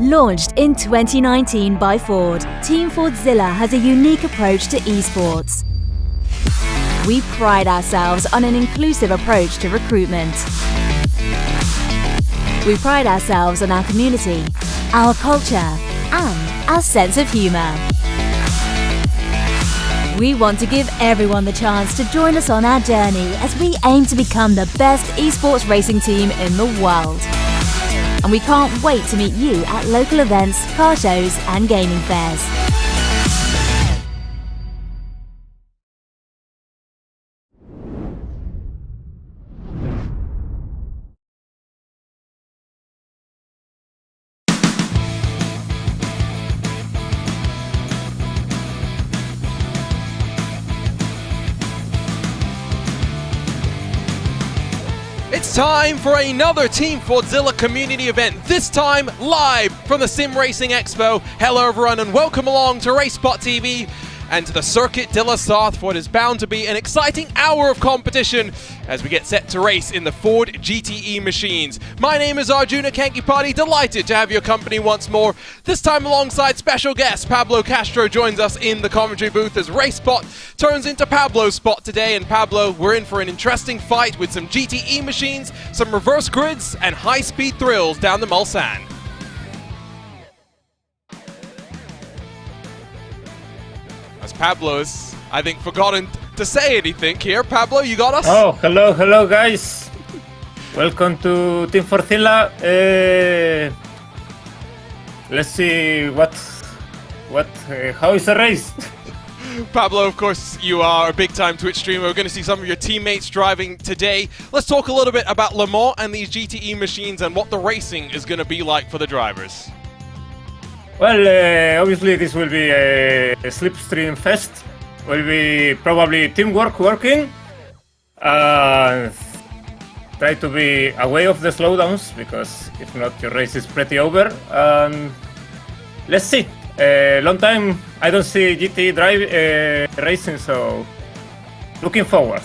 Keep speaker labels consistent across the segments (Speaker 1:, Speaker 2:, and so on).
Speaker 1: Launched in 2019 by Ford, Team Fordzilla has a unique approach to esports. We pride ourselves on an inclusive approach to recruitment. We pride ourselves on our community, our culture, and our sense of humour. We want to give everyone the chance to join us on our journey as we aim to become the best esports racing team in the world. And we can't wait to meet you at local events, car shows and gaming fairs.
Speaker 2: It's time for another Team Fordzilla community event, this time live from the Sim Racing Expo. Hello everyone and welcome along to RaceSpot TV and to the Circuit de la Sarthe for what is bound to be an exciting hour of competition as we get set to race in the Ford GTE machines. My name is Arjuna Kankipati, delighted to have your company once more. This time alongside special guest Pablo Castro joins us in the commentary booth as RaceSpot turns into Pablo's spot today. And Pablo, we're in for an interesting fight with some GTE machines, some reverse grids and high-speed thrills down the Mulsanne. As Pablo's, I think, forgotten to say anything here. Pablo, you got us?
Speaker 3: Oh, hello guys. Welcome to Team Fordzilla. Let's see how is the race?
Speaker 2: Pablo, of course, you are a big-time Twitch streamer. We're going to see some of your teammates driving today. Let's talk a little bit about Le Mans and these GTE machines and what the racing is going to be like for the drivers.
Speaker 3: Well, obviously this will be a slipstream fest. Will be probably teamwork working. Try to be away of the slowdowns because if not, your race is pretty over. Let's see. Long time I don't see GT racing, so looking forward.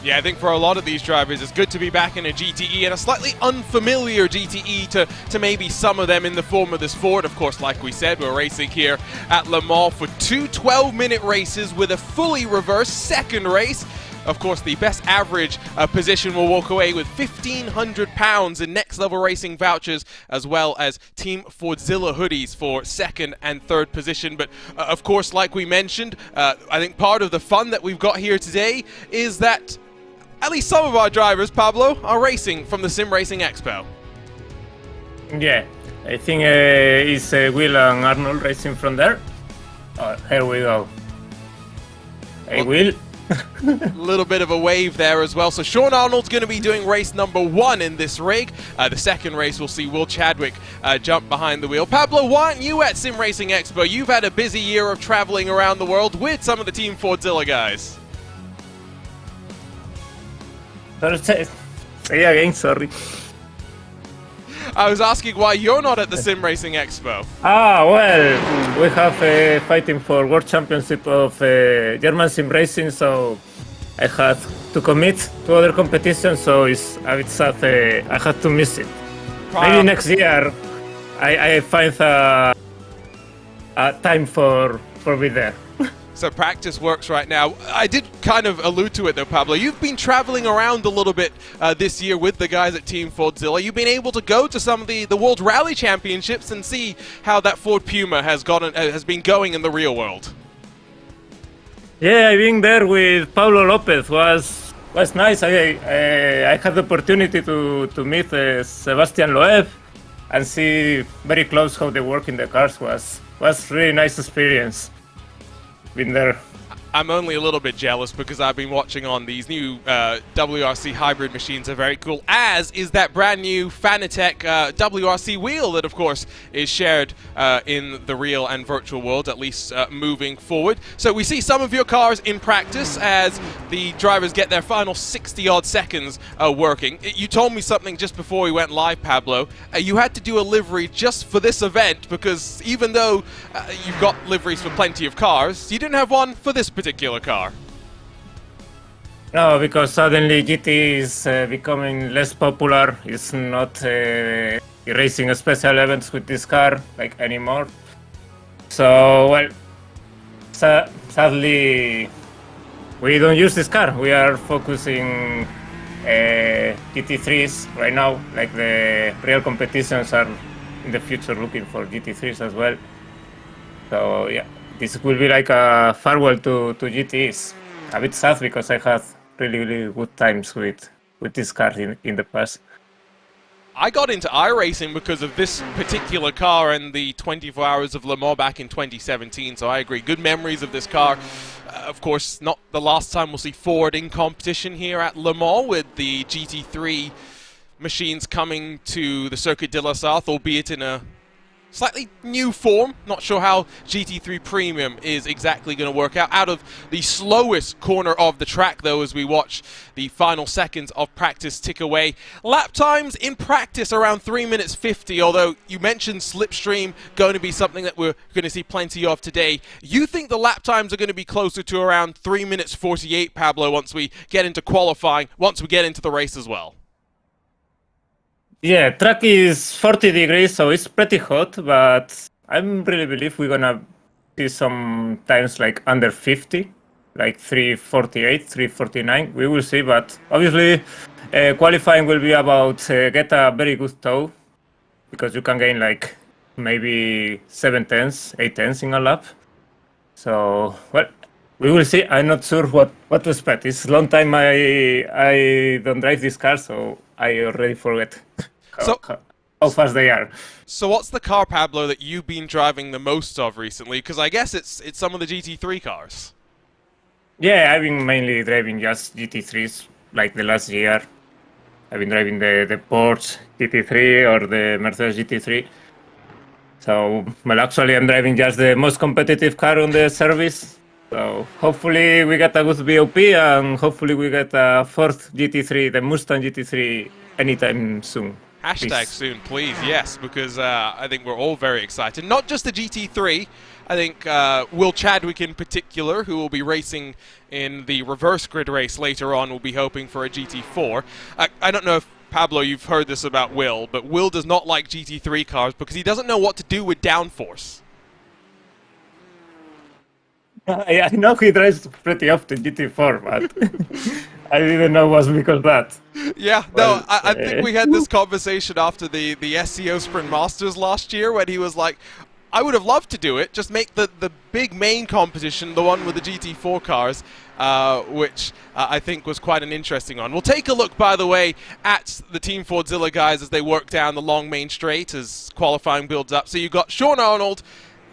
Speaker 2: Yeah, I think for a lot of these drivers, it's good to be back in a GTE and a slightly unfamiliar GTE to maybe some of them in the form of this Ford. Of course, like we said, we're racing here at Le Mans for two 12-minute races with a fully reversed second race. Of course, the best average position will walk away with £1,500 in next level racing vouchers, as well as Team Fordzilla hoodies for second and third position. But of course, like we mentioned, I think part of the fun that we've got here today is that at least some of our drivers, Pablo, are racing from the Sim Racing Expo.
Speaker 3: Yeah, I think it's Will and Arnold racing from there. Oh, here we go. Hey, Will.
Speaker 2: A little bit of a wave there as well. So Sean Arnold's going to be doing race number 1 in this rig. The second race we'll see Will Chadwick jump behind the wheel. Pablo, why aren't you at Sim Racing Expo? You've had a busy year of traveling around the world with some of the Team Fordzilla guys.
Speaker 3: Say again, sorry.
Speaker 2: I was asking why you're not at the Sim Racing Expo.
Speaker 3: Well, we have fighting for World Championship of German Sim Racing, so I had to commit to other competitions, so it's a bit sad I had to miss it. Maybe next year I find a time for be there.
Speaker 2: So practice works right now. I did kind of allude to it though, Pablo. You've been traveling around a little bit this year with the guys at Team Fordzilla. You've been able to go to some of the World Rally Championships and see how that Ford Puma has been going in the real world.
Speaker 3: Yeah, I've been there with Paulo Lopez. Was nice. I had the opportunity to meet Sebastian Loeb and see very close how they work in the cars. Was really nice experience. Been there.
Speaker 2: I'm only a little bit jealous because I've been watching on these new WRC hybrid machines are very cool, as is that brand new Fanatec WRC wheel that of course is shared in the real and virtual world, at least moving forward. So we see some of your cars in practice as the drivers get their final 60-odd seconds working. You told me something just before we went live, Pablo. You had to do a livery just for this event because even though you've got liveries for plenty of cars, you didn't have one for this particular car.
Speaker 3: No, because suddenly GT is becoming less popular. It's not racing special events with this car like anymore. So, well, sadly, we don't use this car. We are focusing GT3s right now. Like the real competitions are in the future looking for GT3s as well. So yeah, this will be like a farewell to GTs. A bit sad because I had really good times with this car in the past.
Speaker 2: I got into iRacing because of this particular car and the 24 Hours of Le Mans back in 2017, so I agree. Good memories of this car. Of course, not the last time we'll see Ford in competition here at Le Mans with the GT3 machines coming to the Circuit de la Sarthe, albeit in a slightly new form. Not sure how GT3 Premium is exactly going to work out of the slowest corner of the track, though, as we watch the final seconds of practice tick away. Lap times in practice around 3 minutes 50, although you mentioned slipstream going to be something that we're going to see plenty of today. You think the lap times are going to be closer to around 3 minutes 48, Pablo, once we get into qualifying, once we get into the race as well?
Speaker 3: Yeah, track is 40 degrees, so it's pretty hot, but I really believe we're gonna see some times like under 50, like 3:48, 3:49. We will see, but obviously qualifying will be about get a very good tow, because you can gain like maybe 7 tenths, 8 tenths in a lap. So, well, we will see. I'm not sure what to expect. It's a long time I don't drive this car, so I already forget how fast they are.
Speaker 2: So what's the car, Pablo, that you've been driving the most of recently? Because I guess it's some of the GT3 cars.
Speaker 3: Yeah, I've been mainly driving just GT3s, like the last year. I've been driving the Porsche GT3 or the Mercedes GT3. So, well, actually I'm driving just the most competitive car on the service. So hopefully we get a good BOP and hopefully we get a fourth GT3, the Mustang GT3, anytime soon.
Speaker 2: Hashtag soon, please, yes, because I think we're all very excited. Not just the GT3, I think Will Chadwick in particular, who will be racing in the reverse grid race later on, will be hoping for a GT4. I don't know if, Pablo, you've heard this about Will, but Will does not like GT3 cars because he doesn't know what to do with downforce.
Speaker 3: I know he drives pretty often GT4, but I didn't know it was because of that.
Speaker 2: Yeah, no, I think we had this conversation after the SEO Sprint Masters last year when he was like, I would have loved to do it, just make the big main competition, the one with the GT4 cars, which I think was quite an interesting one. We'll take a look, by the way, at the Team Fordzilla guys as they work down the long main straight as qualifying builds up. So you've got Sean Arnold,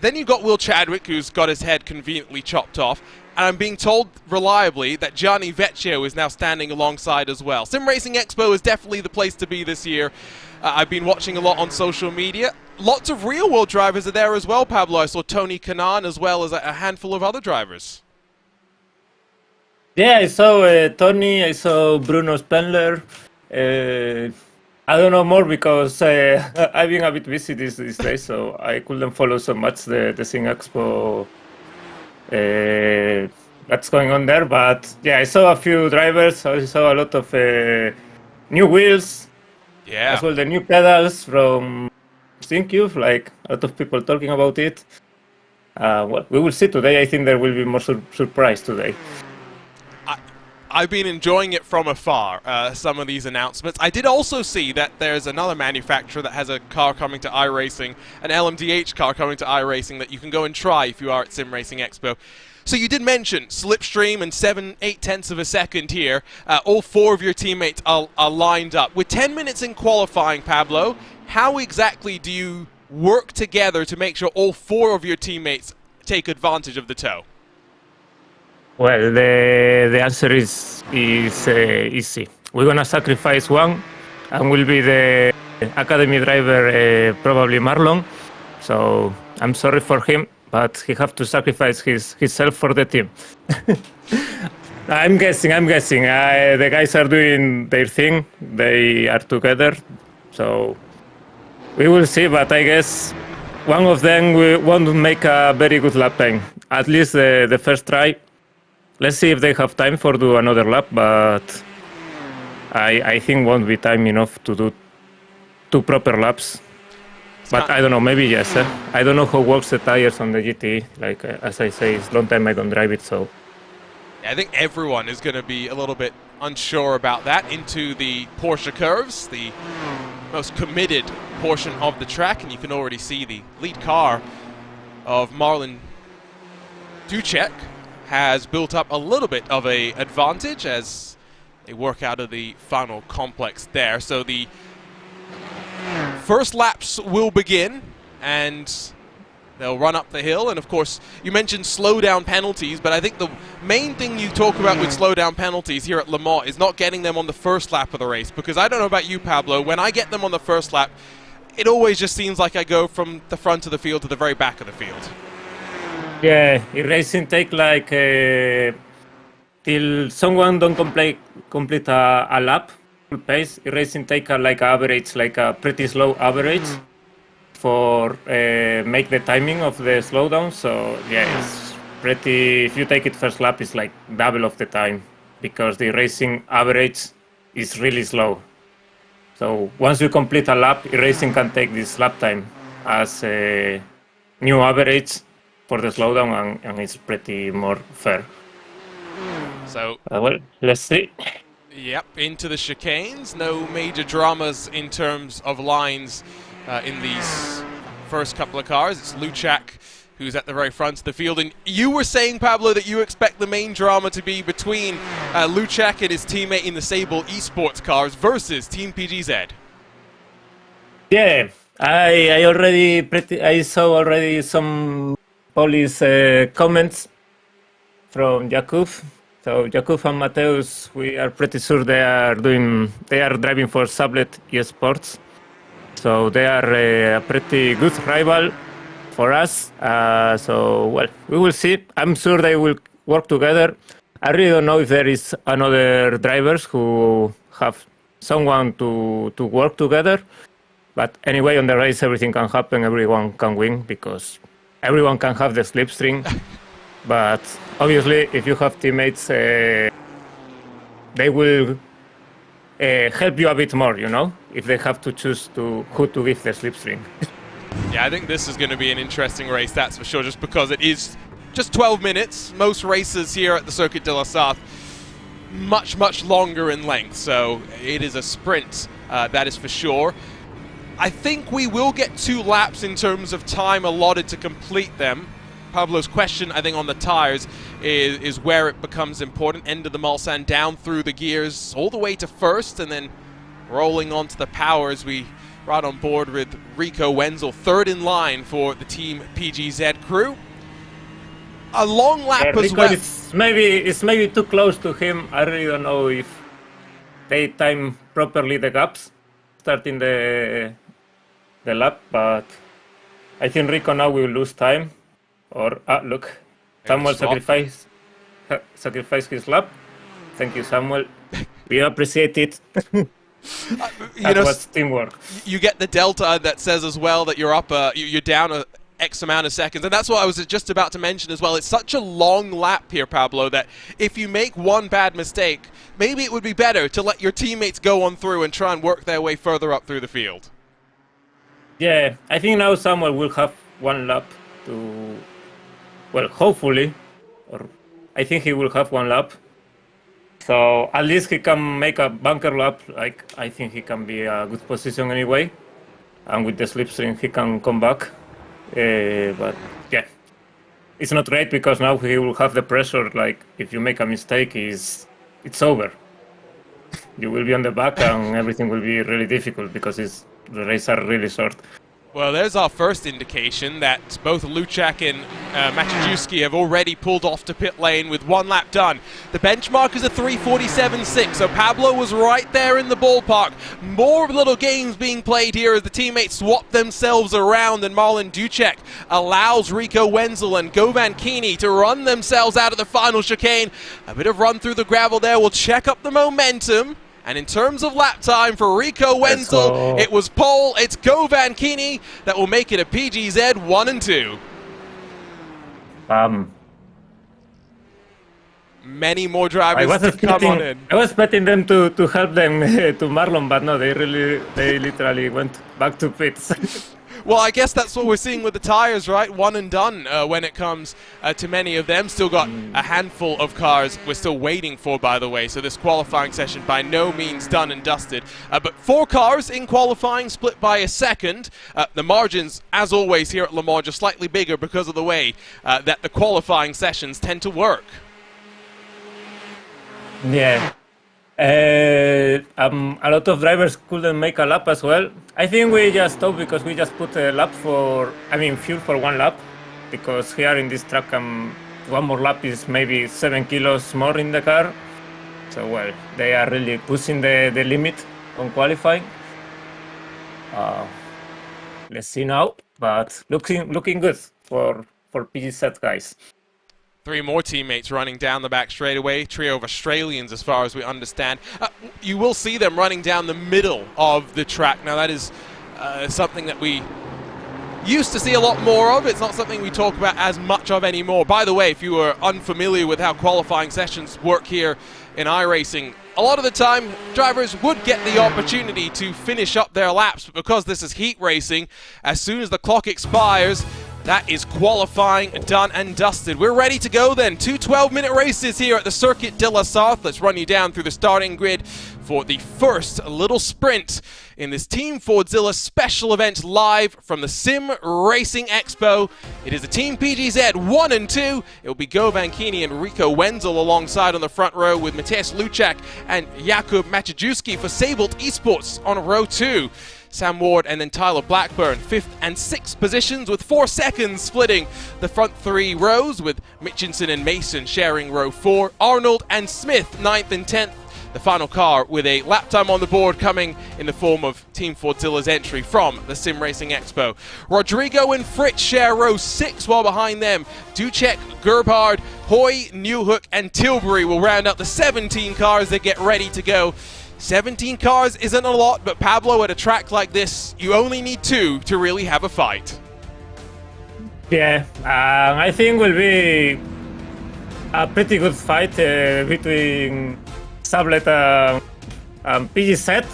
Speaker 2: then you've got Will Chadwick, who's got his head conveniently chopped off, and I'm being told reliably that Gianni Vecchio is now standing alongside as well. Sim Racing Expo is definitely the place to be this year. I've been watching a lot on social media. Lots of real-world drivers are there as well, Pablo. I saw Tony Kanaan as well as a handful of other drivers.
Speaker 3: Yeah, I saw Tony, I saw Bruno Spengler. I don't know more because I've been a bit busy these days, so I couldn't follow so much the Sim Expo that's going on there. But yeah, I saw a few drivers. I saw a lot of new wheels.
Speaker 2: Yeah.
Speaker 3: As well, the new pedals from ThinkCube, like a lot of people talking about it. Well, we will see today. I think there will be more surprise today.
Speaker 2: I've been enjoying it from afar, some of these announcements. I did also see that there's another manufacturer that has a car coming to iRacing, an LMDH car coming to iRacing that you can go and try if you are at Sim Racing Expo. So you did mention slipstream and 7/8 tenths of a second here. All four of your teammates are lined up. With 10 minutes in qualifying, Pablo, how exactly do you work together to make sure all four of your teammates take advantage of the tow?
Speaker 3: Well, the answer is easy. We're gonna sacrifice one, and will be the academy driver, probably Marlon. So I'm sorry for him, but he have to sacrifice himself for the team. I'm guessing. The guys are doing their thing. They are together. So we will see. But I guess one of them won't make a very good lap time. At least the first try. Let's see if they have time for do another lap, but I think won't be time enough to do 2 proper laps. But I don't know, maybe yes. I don't know how works the tires on the GT. Like, as I say, it's a long time I don't drive it, so...
Speaker 2: I think everyone is going to be a little bit unsure about that into the Porsche curves, the most committed portion of the track, and you can already see the lead car of Marlon Ducek has built up a little bit of an advantage as they work out of the final complex there. So the first laps will begin, and they'll run up the hill. And of course, you mentioned slowdown penalties, but I think the main thing you talk about with slowdown penalties here at Le Mans is not getting them on the first lap of the race. Because I don't know about you, Pablo, when I get them on the first lap, it always just seems like I go from the front of the field to the very back of the field.
Speaker 3: Yeah, in racing take like till someone don't complete a lap full pace. In racing take like average, like a pretty slow average for make the timing of the slowdown. So yeah, it's pretty. If you take it first lap, it's like double of the time because the racing average is really slow. So once you complete a lap, racing can take this lap time as a new average for the slowdown, and it's pretty more fair.
Speaker 2: So,
Speaker 3: well, let's see.
Speaker 2: Yep, into the chicanes. No major dramas in terms of lines in these first couple of cars. It's Luchak who's at the very front of the field. And you were saying, Pablo, that you expect the main drama to be between Luchak and his teammate in the Sable Esports cars versus Team PGZ.
Speaker 3: Yeah, I saw already some Polish comments from Jakub. So Jakub and Mateus, we are pretty sure they are driving for Sablet eSports. So they are a pretty good rival for us. So well, we will see. I'm sure they will work together. I really don't know if there is another drivers who have someone to work together. But anyway, on the race, everything can happen. Everyone can win because everyone can have the slipstream. But obviously, if you have teammates, they will help you a bit more, you know, if they have to choose who to give the slipstream.
Speaker 2: Yeah, I think this is going to be an interesting race, that's for sure, just because it is just 12 minutes. Most races here at the Circuit de la Sarthe much longer in length, so it is a sprint, that is for sure. I think we will get 2 laps in terms of time allotted to complete them. Pablo's question, I think, on the tires is where it becomes important. End of the Mulsanne, down through the gears, all the way to first, and then rolling onto the power as we ride on board with Rico Wenzel, third in line for the Team PGZ crew. A long lap as well.
Speaker 3: It's maybe too close to him. I really don't know if they time properly the gaps starting the lap, but I think Rico now will lose time. Or, look, Samuel sacrificed his lap. Thank you, Samuel. We appreciate it. That was teamwork.
Speaker 2: You get the delta that says as well that you're up, you're down a X amount of seconds. And that's what I was just about to mention as well. It's such a long lap here, Pablo, that if you make one bad mistake, maybe it would be better to let your teammates go on through and try and work their way further up through the field. Yeah,
Speaker 3: I think now Samuel will have one lap to... Well, hopefully, or I think he will have one lap. So at least he can make a bunker lap. Like, I think he can be a good position anyway. And with the slipstream, he can come back. But yeah, it's not great because now he will have the pressure. Like, if you make a mistake, it's over. You will be on the back and everything will be really difficult because the races are really short.
Speaker 2: Well, there's our first indication that both Luchak and Maciejewski have already pulled off to pit lane with 1 lap done. The benchmark is a 3:47.6, so Pablo was right there in the ballpark. More little games being played here as the teammates swap themselves around, and Marlon Ducek allows Rico Wenzel and Govan Keeney to run themselves out of the final chicane. A bit of run through the gravel there. We'll check up the momentum. And in terms of lap time for Rico Wenzel, it was pole, it's Govan Keeney that will make it a PGZ 1 and 2. many more drivers to come on in.
Speaker 3: I was expecting them to help them to Marlon, but no, they literally went back to pits.
Speaker 2: Well, I guess that's what we're seeing with the tires, right? One and done when it comes to many of them. Still got a handful of cars we're still waiting for, by the way. So this qualifying session by no means done and dusted. But 4 cars in qualifying, split by a second. The margins, as always here at Le Mans, are slightly bigger because of the way that the qualifying sessions tend to work.
Speaker 3: Yeah. A lot of drivers couldn't make a lap as well. I think we just stopped because we just put a lap fuel for 1 lap. Because here in this track, 1 more lap is maybe 7 kilos more in the car. So, well, they are really pushing the limit on qualifying. Let's see now, but looking good for PGZ guys.
Speaker 2: 3 more teammates running down the back straightaway. Trio of Australians, as far as we understand. You will see them running down the middle of the track. Now, that is something that we used to see a lot more of. It's not something we talk about as much of anymore. By the way, if you are unfamiliar with how qualifying sessions work here in iRacing, a lot of the time, drivers would get the opportunity to finish up their laps, but because this is heat racing, as soon as the clock expires, that is qualifying done and dusted. We're ready to go then. 2 12-minute races here at the Circuit de la Sarthe. Let's run you down through the starting grid for the first little sprint in this Team Fordzilla special event live from the Sim Racing Expo. It is the Team PGZ 1 and 2. It will be Go Vankini and Rico Wenzel alongside on the front row with Mateusz Luczak and Jakub Maciejewski for Sabled Esports on row 2. Sam Ward and then Tyler Blackburn, 5th and 6th positions with 4 seconds splitting the front 3 rows, with Mitchinson and Mason sharing row 4. Arnold and Smith, 9th and 10th. The final car with a lap time on the board coming in the form of Team Fordzilla's entry from the Sim Racing Expo. Rodrigo and Fritz share row 6, while behind them Ducek, Gerbhard, Hoy, Newhook and Tilbury will round out the 17 cars that get ready to go. 17 cars isn't a lot, but Pablo, at a track like this, you only need 2 to really have a fight.
Speaker 3: Yeah, I think will be a pretty good fight between Sablet and PGZ.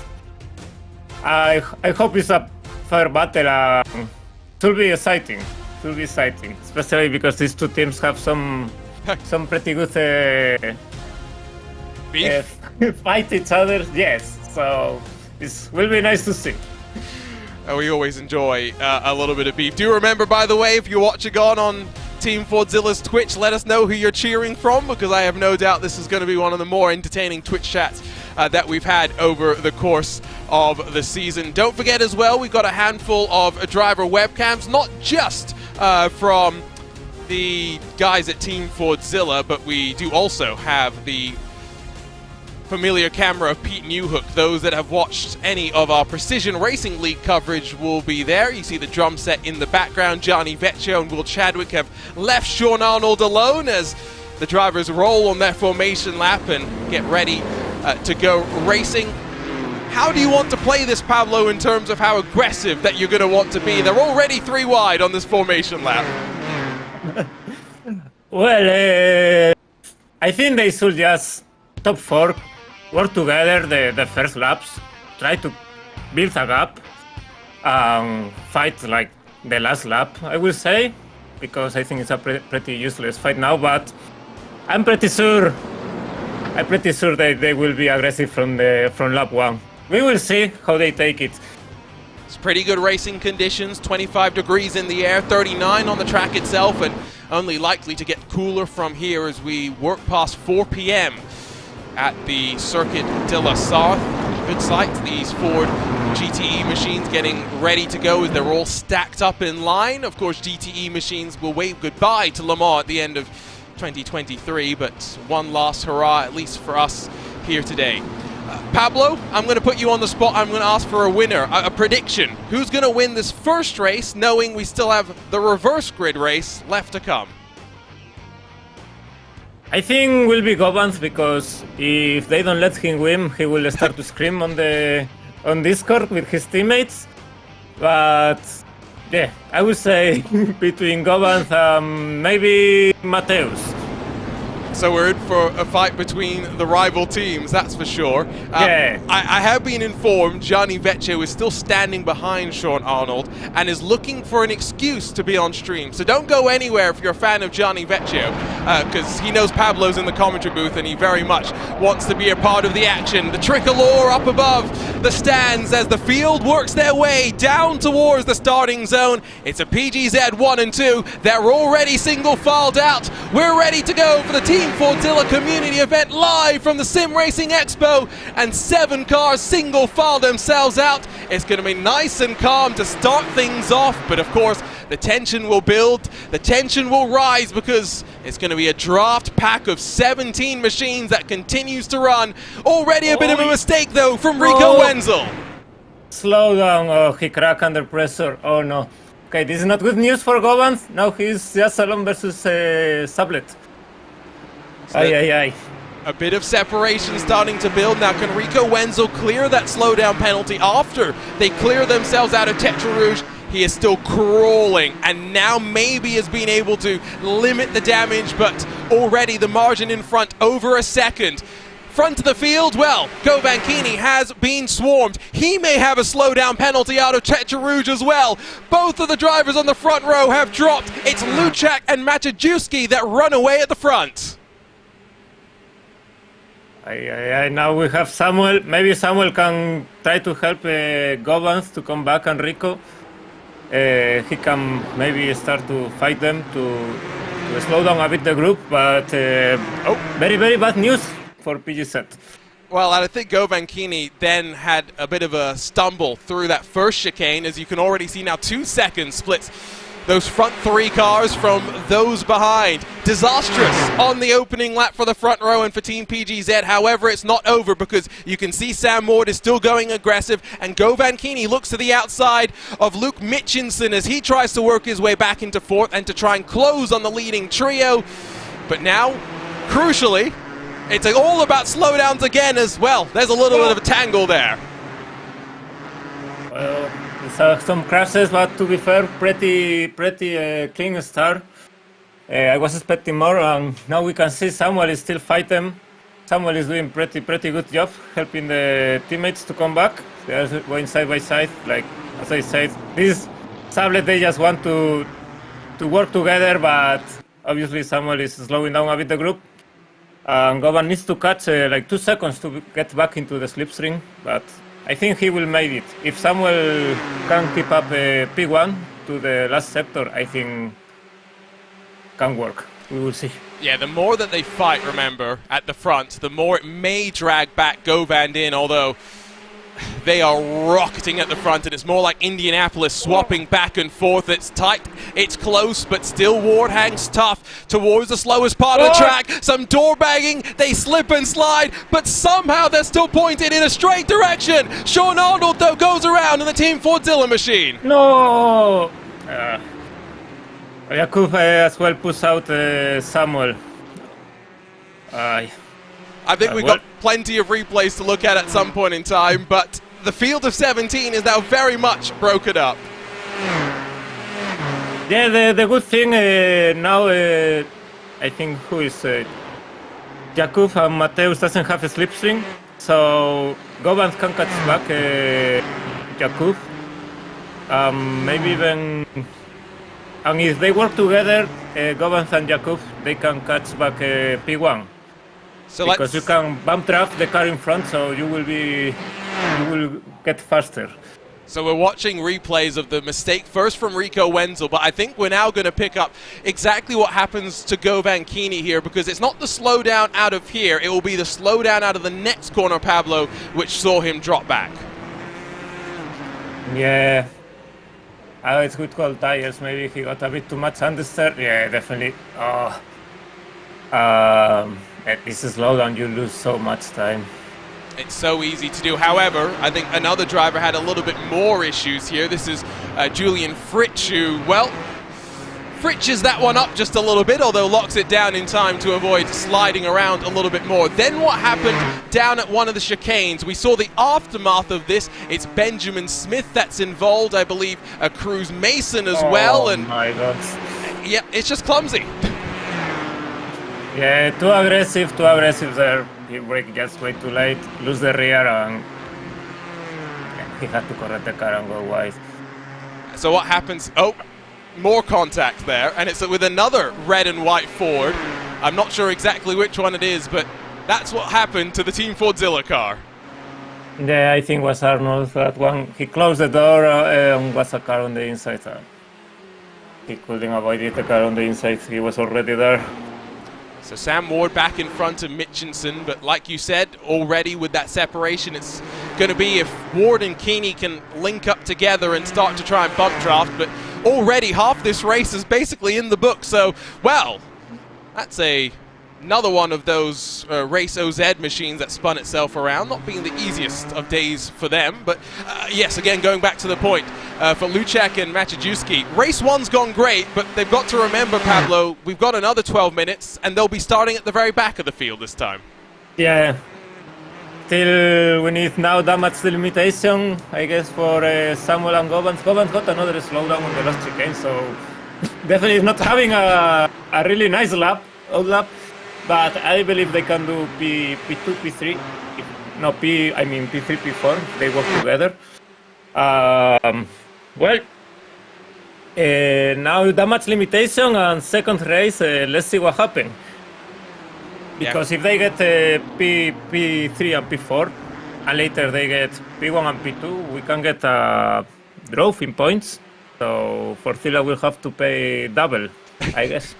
Speaker 3: I hope it's a fair battle. It will be exciting. It will be exciting, especially because these 2 teams have some pretty good
Speaker 2: Beef?
Speaker 3: Fight each other, yes. So it will be nice to see.
Speaker 2: We always enjoy a little bit of beef. Do remember, by the way, if you're watching on Team Fordzilla's Twitch, let us know who you're cheering from, because I have no doubt this is going to be one of the more entertaining Twitch chats that we've had over the course of the season. Don't forget as well, we've got a handful of driver webcams, not just from the guys at Team Fordzilla, but we do also have the familiar camera of Pete Newhook. Those that have watched any of our Precision Racing League coverage will be there. You see the drum set in the background. Gianni Vecchio and Will Chadwick have left Sean Arnold alone as the drivers roll on their formation lap and get ready to go racing. How do you want to play this, Pablo, in terms of how aggressive that you're going to want to be? They're already 3 wide on this formation lap.
Speaker 3: Well, I think they should just top 4 work together the first laps, try to build a gap, fight like the last lap, I will say, because I think it's a pretty useless fight now, but I'm pretty sure they will be aggressive from lap 1. We will see how they take it.
Speaker 2: It's pretty good racing conditions, 25 degrees in the air, 39 on the track itself, and only likely to get cooler from here as we work past 4 p.m. at the Circuit de la Sarthe. Good sight, these Ford GTE machines getting ready to go as they're all stacked up in line. Of course, GTE machines will wave goodbye to Le Mans at the end of 2023, but one last hurrah, at least for us here today. Pablo, I'm going to put you on the spot. I'm going to ask for a winner, a prediction. Who's going to win this first race, knowing we still have the reverse grid race left to come?
Speaker 3: I think will be Gobans, because if they don't let him win, he will start to scream on Discord with his teammates. But yeah, I would say between Gobans and maybe Mateusz.
Speaker 2: So we're in for a fight between the rival teams, that's for sure.
Speaker 3: Yeah.
Speaker 2: I have been informed Gianni Vecchio is still standing behind Sean Arnold and is looking for an excuse to be on stream. So don't go anywhere if you're a fan of Gianni Vecchio, because he knows Pablo's in the commentary booth and he very much wants to be a part of the action. The tricolor up above the stands as the field works their way down towards the starting zone. It's a PGZ 1 and 2. They're already single filed out. We're ready to go for the Team Fordzilla community event live from the Sim Racing Expo, and 7 cars single file themselves out. It's going to be nice and calm to start things off, but of course the tension will build, the tension will rise, because it's going to be a draft pack of 17 machines that continues to run. Already a bit of a mistake though from Rico Wenzel.
Speaker 3: Slow down, oh, he cracked under pressure, oh no. Okay, this is not good news for Govans. Now he's just alone versus Sablet.
Speaker 2: A bit of separation starting to build. Now can Rico Wenzel clear that slowdown penalty after they clear themselves out of Tetra Rouge? He is still crawling, and now maybe has been able to limit the damage, but already the margin in front over a second. Front of the field, well, Govankini has been swarmed. He may have a slowdown penalty out of Tetra Rouge as well. Both of the drivers on the front row have dropped. It's Luchak and Maciejewski that run away at the front.
Speaker 3: Now we have Samuel. Maybe Samuel can try to help Govans to come back, and Rico. He can maybe start to fight them to slow down a bit the group, but very, very bad news for PGZ.
Speaker 2: Well, I think Govankini then had a bit of a stumble through that first chicane, as you can already see now 2 seconds splits those front 3 cars from those behind. Disastrous on the opening lap for the front row and for Team PGZ. However, it's not over, because you can see Sam Ward is still going aggressive, and Govankini looks to the outside of Luke Mitchinson as he tries to work his way back into 4th and to try and close on the leading trio. But now, crucially, it's all about slowdowns again as well. There's a little bit of a tangle there.
Speaker 3: Well, some crashes, but to be fair, pretty clean start. I was expecting more, and now we can see Samuel is still fighting. Samuel is doing pretty good job helping the teammates to come back. They are going side by side, like as I said. This Sablet, they just want to work together, but obviously Samuel is slowing down a bit the group. Govan needs to catch like 2 seconds to get back into the slipstream, but I think he will make it. If Samuel can keep up P1 to the last sector, I think can work. We will see.
Speaker 2: Yeah, the more that they fight, remember, at the front, the more it may drag back Govan in, although they are rocketing at the front, and it's more like Indianapolis swapping back and forth. It's tight, it's close, but still Ward hangs tough towards the slowest part of the track. Some door bagging, they slip and slide, but somehow they're still pointed in a straight direction. Sean Arnold, though, goes around in the Team Fordzilla machine.
Speaker 3: No! Jakub as well puts out Samuel.
Speaker 2: I think we've got plenty of replays to look at some point in time, but the field of 17 is now very much broken up.
Speaker 3: Yeah, the good thing now, I think, who is Jakub and Mateus doesn't have a slipstream, so Govan can catch back Jakub. Maybe even, and if they work together, Govan and Jakub, they can catch back P1. So because you can bump draft the car in front, so you will get faster.
Speaker 2: So we're watching replays of the mistake first from Rico Wenzel, but I think we're now going to pick up exactly what happens to Govankini here, because it's not the slowdown out of here, it will be the slowdown out of the next corner, Pablo, which saw him drop back.
Speaker 3: Yeah. It's good call tires, maybe he got a bit too much understeer. Yeah, definitely. This is slowdown, you lose so much time.
Speaker 2: It's so easy to do. However, I think another driver had a little bit more issues here. This is Julian Fritsch, who, well, fritches that one up just a little bit, although locks it down in time to avoid sliding around a little bit more. Then what happened down at one of the chicanes? We saw the aftermath of this. It's Benjamin Smith that's involved, I believe, Cruz Mason as well.
Speaker 3: Oh my God.
Speaker 2: Yeah, it's just clumsy.
Speaker 3: Yeah, too aggressive there. He brake just way too late, lose the rear, and he had to correct the car and go wide.
Speaker 2: So what happens? Oh, more contact there, and it's with another red and white Ford. I'm not sure exactly which one it is, but that's what happened to the Team Fordzilla car.
Speaker 3: Yeah, I think was Arnold, that one. He closed the door and was a car on the inside. He couldn't avoid it, the car on the inside. He was already there.
Speaker 2: So Sam Ward back in front of Mitchinson, but like you said, already with that separation, it's going to be if Ward and Keeney can link up together and start to try and bump draft, but already half this race is basically in the book. So, well, that's another one of those Race OZ machines that spun itself around, not being the easiest of days for them. But yes, again, going back to the point, for Luchek and Maciejewski, race one's gone great, but they've got to remember, Pablo, we've got another 12 minutes, and they'll be starting at the very back of the field this time.
Speaker 3: Yeah. Still, we need now damage limitation, I guess, for Samuel and Govans. Govans got another slowdown on the last chicane, so definitely not having a really nice lap, but I believe they can do P2, P3. P3, P4, if they work together. Now damage limitation and second race, let's see what happens. Because if they get P3 and P4, and later they get P1 and P2, we can get a draw in points. So Fordzilla will have to pay double, I guess.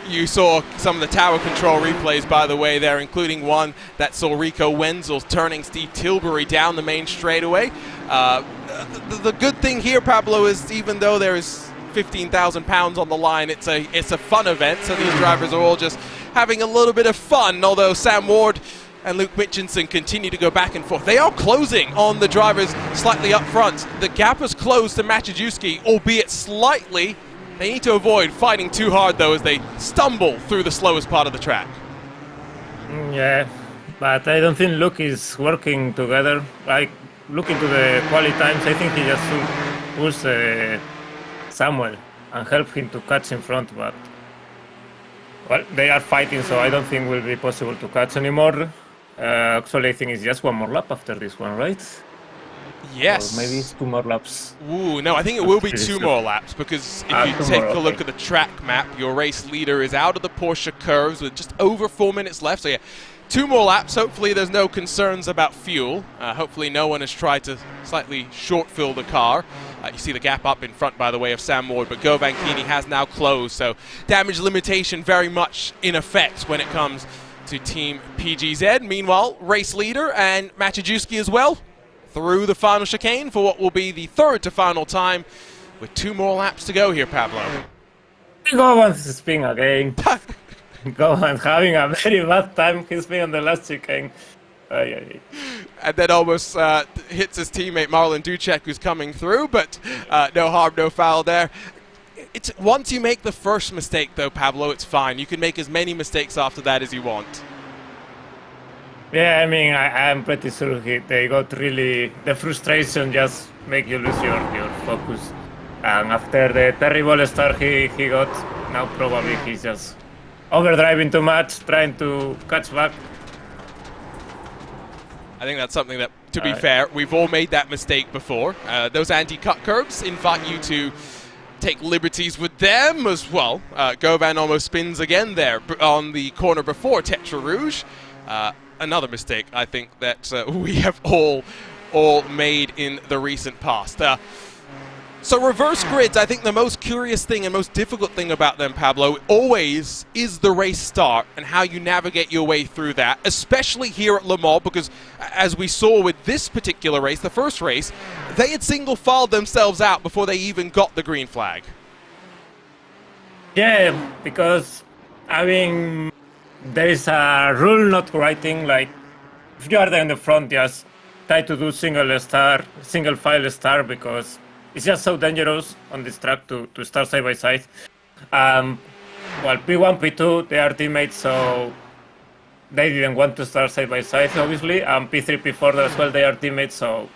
Speaker 2: You saw some of the tower control replays, by the way, there, including one that saw Rico Wenzel turning Steve Tilbury down the main straightaway. The good thing here, Pablo, is even though there is 15,000 pounds on the line, it's a fun event, so these drivers are all just having a little bit of fun, although Sam Ward and Luke Mitchinson continue to go back and forth. They are closing on the drivers slightly up front. The gap is closed to Maciejewski, albeit slightly. They need to avoid fighting too hard, though, as they stumble through the slowest part of the track.
Speaker 3: Yeah, but I don't think Luke is working together. Like, looking to the quali times, I think he just should push Samuel and help him to catch in front, but well, they are fighting, so I don't think it will be possible to catch anymore. Actually, I think it's just one more lap after this one, right?
Speaker 2: Yes.
Speaker 3: Or maybe it's 2 more laps.
Speaker 2: Ooh, no, I think it will be 2 more laps, because if you take a look at the track map, your race leader is out of the Porsche curves with just over 4 minutes left. So yeah, 2 more laps. Hopefully there's no concerns about fuel. Hopefully no one has tried to slightly short fill the car. You see the gap up in front, by the way, of Sam Ward, but Govan Keeney has now closed. So damage limitation very much in effect when it comes to Team PGZ. Meanwhile, race leader and Maciejewski as well through the final chicane for what will be the third to final time, with 2 more laps to go here, Pablo.
Speaker 3: Govan's spin again. Govan having a very bad time. He's been on the last chicane.
Speaker 2: And then almost hits his teammate Marlon Ducek, who's coming through, but no harm, no foul there. It's once you make the first mistake, though, Pablo, it's fine. You can make as many mistakes after that as you want.
Speaker 3: Yeah, I mean, I'm pretty sure they got really... The frustration just make you lose your focus. And after the terrible start he got, now probably he's just overdriving too much, trying to catch back.
Speaker 2: I think that's something that, to be fair, we've all made that mistake before. Those anti-cut curbs invite you to take liberties with them as well. Govan almost spins again there on the corner before Tetra Rouge. Another mistake, I think, that we have all made in the recent past. So reverse grids, I think the most curious thing and most difficult thing about them, Pablo, always is the race start and how you navigate your way through that, especially here at Le Mans, because as we saw with this particular race, the first race, they had single-filed themselves out before they even got the green flag.
Speaker 3: Yeah, because, I mean, there is a rule not writing, like, if you are there in the front, just try to do single file start, because it's just so dangerous on this track to start side by side. Well, P1, P2, they are teammates, so they didn't want to start side by side, obviously. And P3, P4 as well, they are teammates, so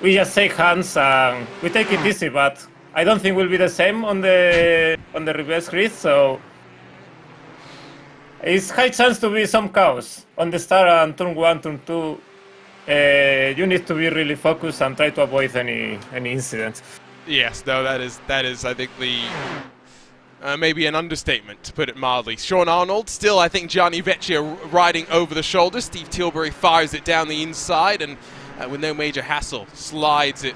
Speaker 3: we just shake hands and we take it easy. But I don't think we'll be the same on the reverse grid, so It's high chance to be some chaos on the start and turn 1, turn 2. You need to be really focused and try to avoid any incidents.
Speaker 2: Yes, no, that is I think the maybe an understatement, to put it mildly. Sean Arnold, still I think Gianni Vecchia riding over the shoulder. Steve Tilbury fires it down the inside and with no major hassle slides it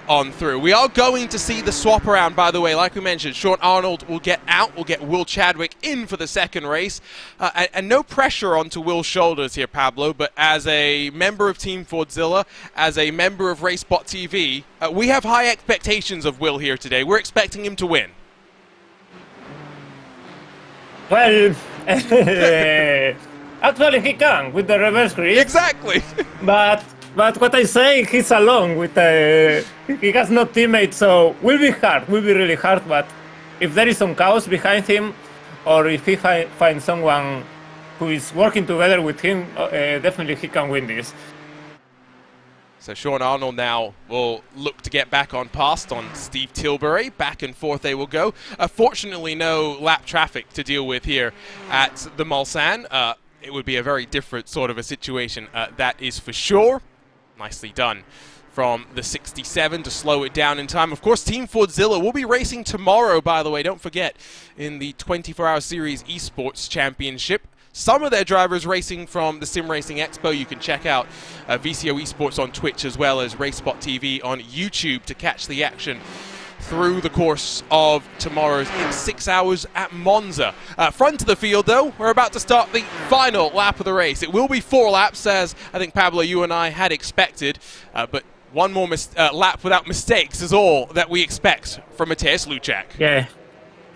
Speaker 2: on through. We are going to see the swap around, by the way. Like we mentioned, Sean Arnold will get out. We'll get Will Chadwick in for the second race. And no pressure onto Will's shoulders here, Pablo, but as a member of Team Fordzilla, as a member of RaceBot TV, we have high expectations of Will here today. We're expecting him to win.
Speaker 3: Well, actually he can with the reverse grip.
Speaker 2: Exactly.
Speaker 3: But what I say, he's alone with he has no teammates, so will be really hard. But if there is some chaos behind him, or if he finds someone who is working together with him, definitely he can win this.
Speaker 2: So Sean Arnold now will look to get back on past on Steve Tilbury. Back and forth they will go. Fortunately, no lap traffic to deal with here at the Mulsanne. It would be a very different sort of a situation, that is for sure. Nicely done from the 67 to slow it down in time. Of course, Team Fordzilla will be racing tomorrow, by the way. Don't forget, in the 24-hour series esports championship. Some of their drivers racing from the Sim Racing Expo. You can check out VCO Esports on Twitch as well as RaceBot TV on YouTube to catch the action through the course of tomorrow's 6 hours at Monza. Front of the field, though, we're about to start the final lap of the race. It will be 4 laps, as I think, Pablo, you and I had expected, but one more lap without mistakes is all that we expect from Mateusz Luczak.
Speaker 3: Yeah,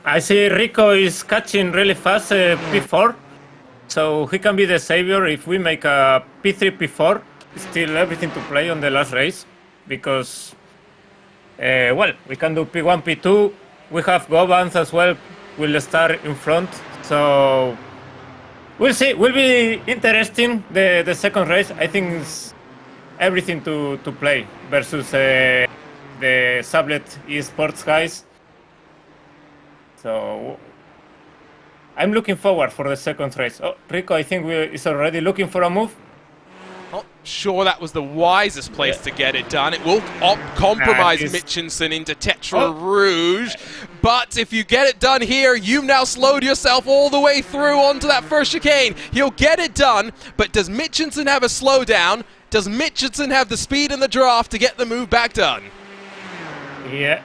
Speaker 3: I see Rico is catching really fast P4. So he can be the savior if we make a P3, P4. Still everything to play on the last race. Because, well, we can do P1, P2. We have Govans as well. We'll start in front. So we'll see. Will be interesting, the second race. I think it's everything to play versus the Sablet eSports guys. So I'm looking forward for the second race. Oh, Rico, I think is already looking for a move.
Speaker 2: Not sure that was the wisest place to get it done. It will compromise Mitchinson into Tetra Rouge. But if you get it done here, you've now slowed yourself all the way through onto that first chicane. He'll get it done, but does Mitchinson have a slowdown? Does Mitchinson have the speed and the draft to get the move back done?
Speaker 3: Yeah.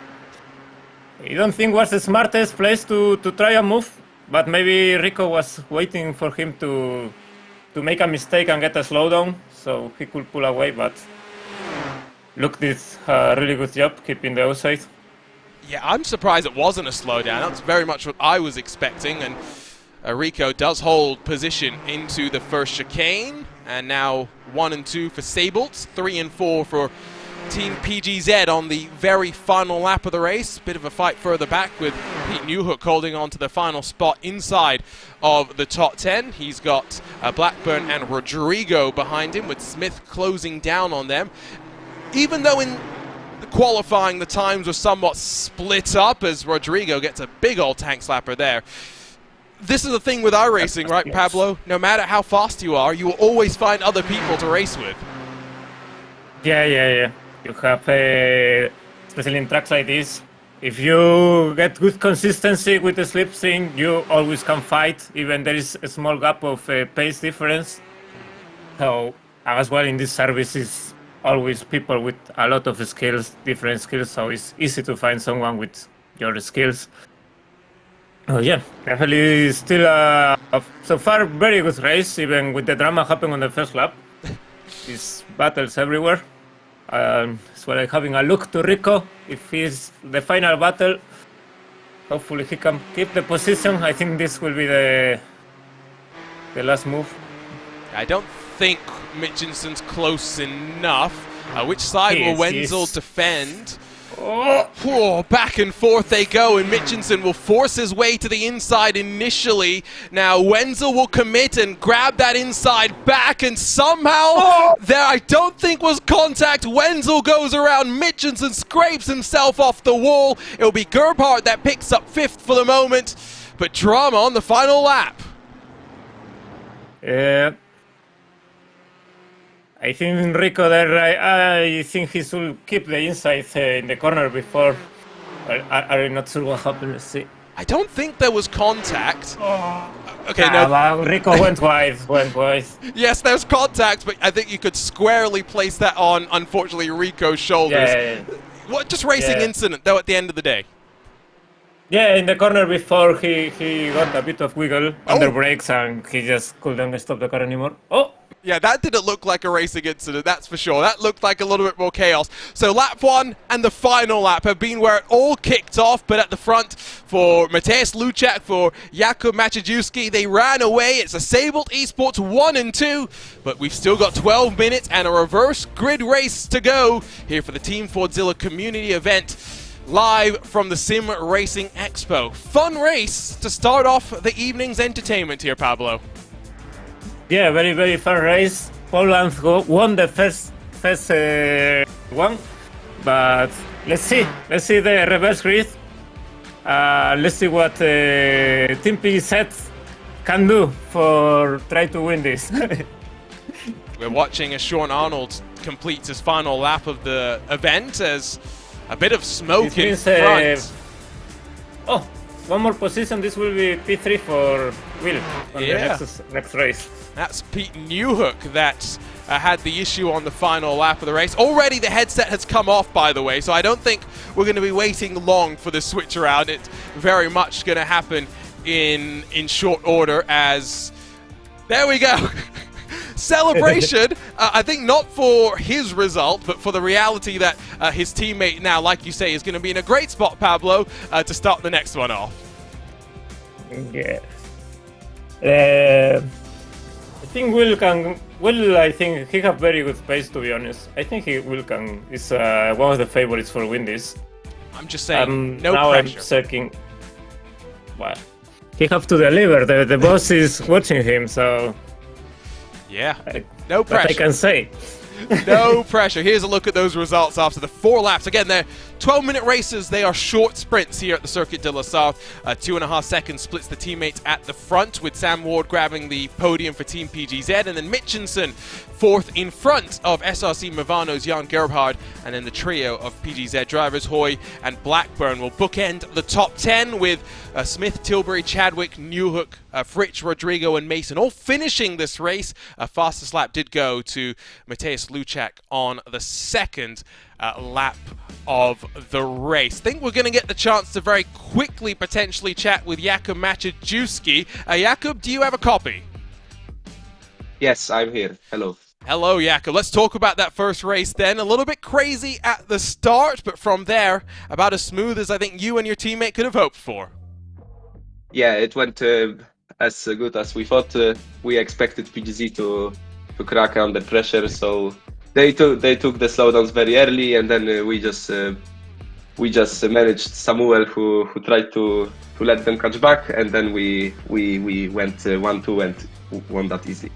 Speaker 3: I don't think was the smartest place to try a move. But maybe Rico was waiting for him to make a mistake and get a slowdown, so he could pull away. But Luke did a really good job keeping the outside.
Speaker 2: Yeah, I'm surprised it wasn't a slowdown. That's very much what I was expecting. And Rico does hold position into the first chicane. And now 1 and 2 for Sabolts, 3 and 4 for Team PGZ on the very final lap of the race. Bit of a fight further back with Pete Newhook holding on to the final spot inside of the top 10. He's got Blackburn and Rodrigo behind him, with Smith closing down on them. Even though in the qualifying the times were somewhat split up, as Rodrigo gets a big old tank slapper there. This is the thing with iRacing, right, Pablo? No matter how fast you are, you will always find other people to race with.
Speaker 3: Yeah. You have, especially in tracks like this, if you get good consistency with the slipstream, you always can fight, even there is a small gap of pace difference. So, as well in this service is always people with a lot of skills, different skills, so it's easy to find someone with your skills. Oh yeah, definitely still so far very good race, even with the drama happening on the first lap. There's battles everywhere. As well as having a look to Rico, if he's the final battle, hopefully he can keep the position. I think this will be the last move.
Speaker 2: I don't think Mitchinson's close enough. Which side will Wenzel defend? Oh, back and forth they go, and Mitchinson will force his way to the inside initially. Now Wenzel will commit and grab that inside back, and somehow there I don't think was contact. Wenzel goes around Mitchinson, scrapes himself off the wall. It'll be Gerbhardt that picks up 5th for the moment, but drama on the final lap.
Speaker 3: I think Rico there, I think he should keep the inside in the corner before. I'm not sure what happened. Let's see.
Speaker 2: I don't think there was contact. Okay, no.
Speaker 3: Well, Rico went wide.
Speaker 2: Yes, there's contact, but I think you could squarely place that on, unfortunately, Rico's shoulders.
Speaker 3: Yeah.
Speaker 2: What, just racing incident, though, at the end of the day.
Speaker 3: Yeah, in the corner before he got a bit of wiggle under brakes and he just couldn't stop the car anymore. Oh!
Speaker 2: Yeah, that didn't look like a racing incident, that's for sure. That looked like a little bit more chaos. So lap 1 and the final lap have been where it all kicked off, but at the front for Mateusz Luczak, for Jakub Maciejewski, they ran away. It's a Sabled Esports 1 and 2, but we've still got 12 minutes and a reverse grid race to go here for the Team Fordzilla community event. Live from the Sim Racing Expo. Fun race to start off the evening's entertainment here, Pablo.
Speaker 3: Yeah, very, very fun race. Poland won the first one, but let's see the reverse grid. Let's see what Team PGZ can do for try to win this.
Speaker 2: We're watching as Sean Arnold completes his final lap of the event as a bit of smoke in front.
Speaker 3: Oh, one more position. This will be P3 for Will on the next race.
Speaker 2: That's Pete Newhook that had the issue on the final lap of the race. Already the headset has come off, by the way, so I don't think we're going to be waiting long for the switch around. It's very much going to happen in short order as... There we go! Celebration, I think not for his result, but for the reality that his teammate now, like you say, is going to be in a great spot, Pablo, to start the next one off.
Speaker 3: Yeah. I think I think he have very good pace, to be honest. I think Will is one of the favorites for win this.
Speaker 2: I'm just saying, no
Speaker 3: now
Speaker 2: pressure.
Speaker 3: I'm checking. Well, he have to deliver. The boss is watching him, so...
Speaker 2: Yeah, no pressure.
Speaker 3: What I can say.
Speaker 2: No pressure. Here's a look at those results after the 4 laps. Again, they're 12-minute races. They are short sprints here at the Circuit de la Sarthe. 2.5 seconds splits the teammates at the front, with Sam Ward grabbing the podium for Team PGZ, and then Mitchinson 4th in front of SRC Movano's Jan Gerhard, and then the trio of PGZ drivers, Hoy and Blackburn, will bookend the top 10 with Smith, Tilbury, Chadwick, Newhook, Fritsch, Rodrigo, and Mason all finishing this race. Fastest lap did go to Mateusz Luczak on the second lap of the race. I think we're going to get the chance to very quickly potentially chat with Jakub Maciejewski. Jakub, do you have a copy?
Speaker 4: Yes, I'm here. Hello.
Speaker 2: Hello, Jakub. Let's talk about that first race then. A little bit crazy at the start, but from there, about as smooth as I think you and your teammate could have hoped for.
Speaker 4: Yeah, it went as good as we thought. We expected PGZ to crack under pressure, so they took the slowdowns very early, and then we just managed Samuel, who tried to let them catch back, and then we went 1-2 and won that easy.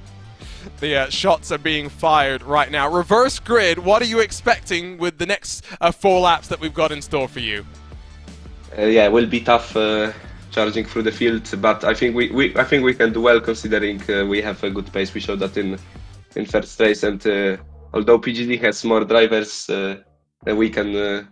Speaker 2: The shots are being fired right now. Reverse grid, what are you expecting with the next 4 laps that we've got in store for you?
Speaker 4: Yeah, it will be tough charging through the field, but I think we can do well, considering we have a good pace. We showed that in first race, and although PGD has more drivers, we can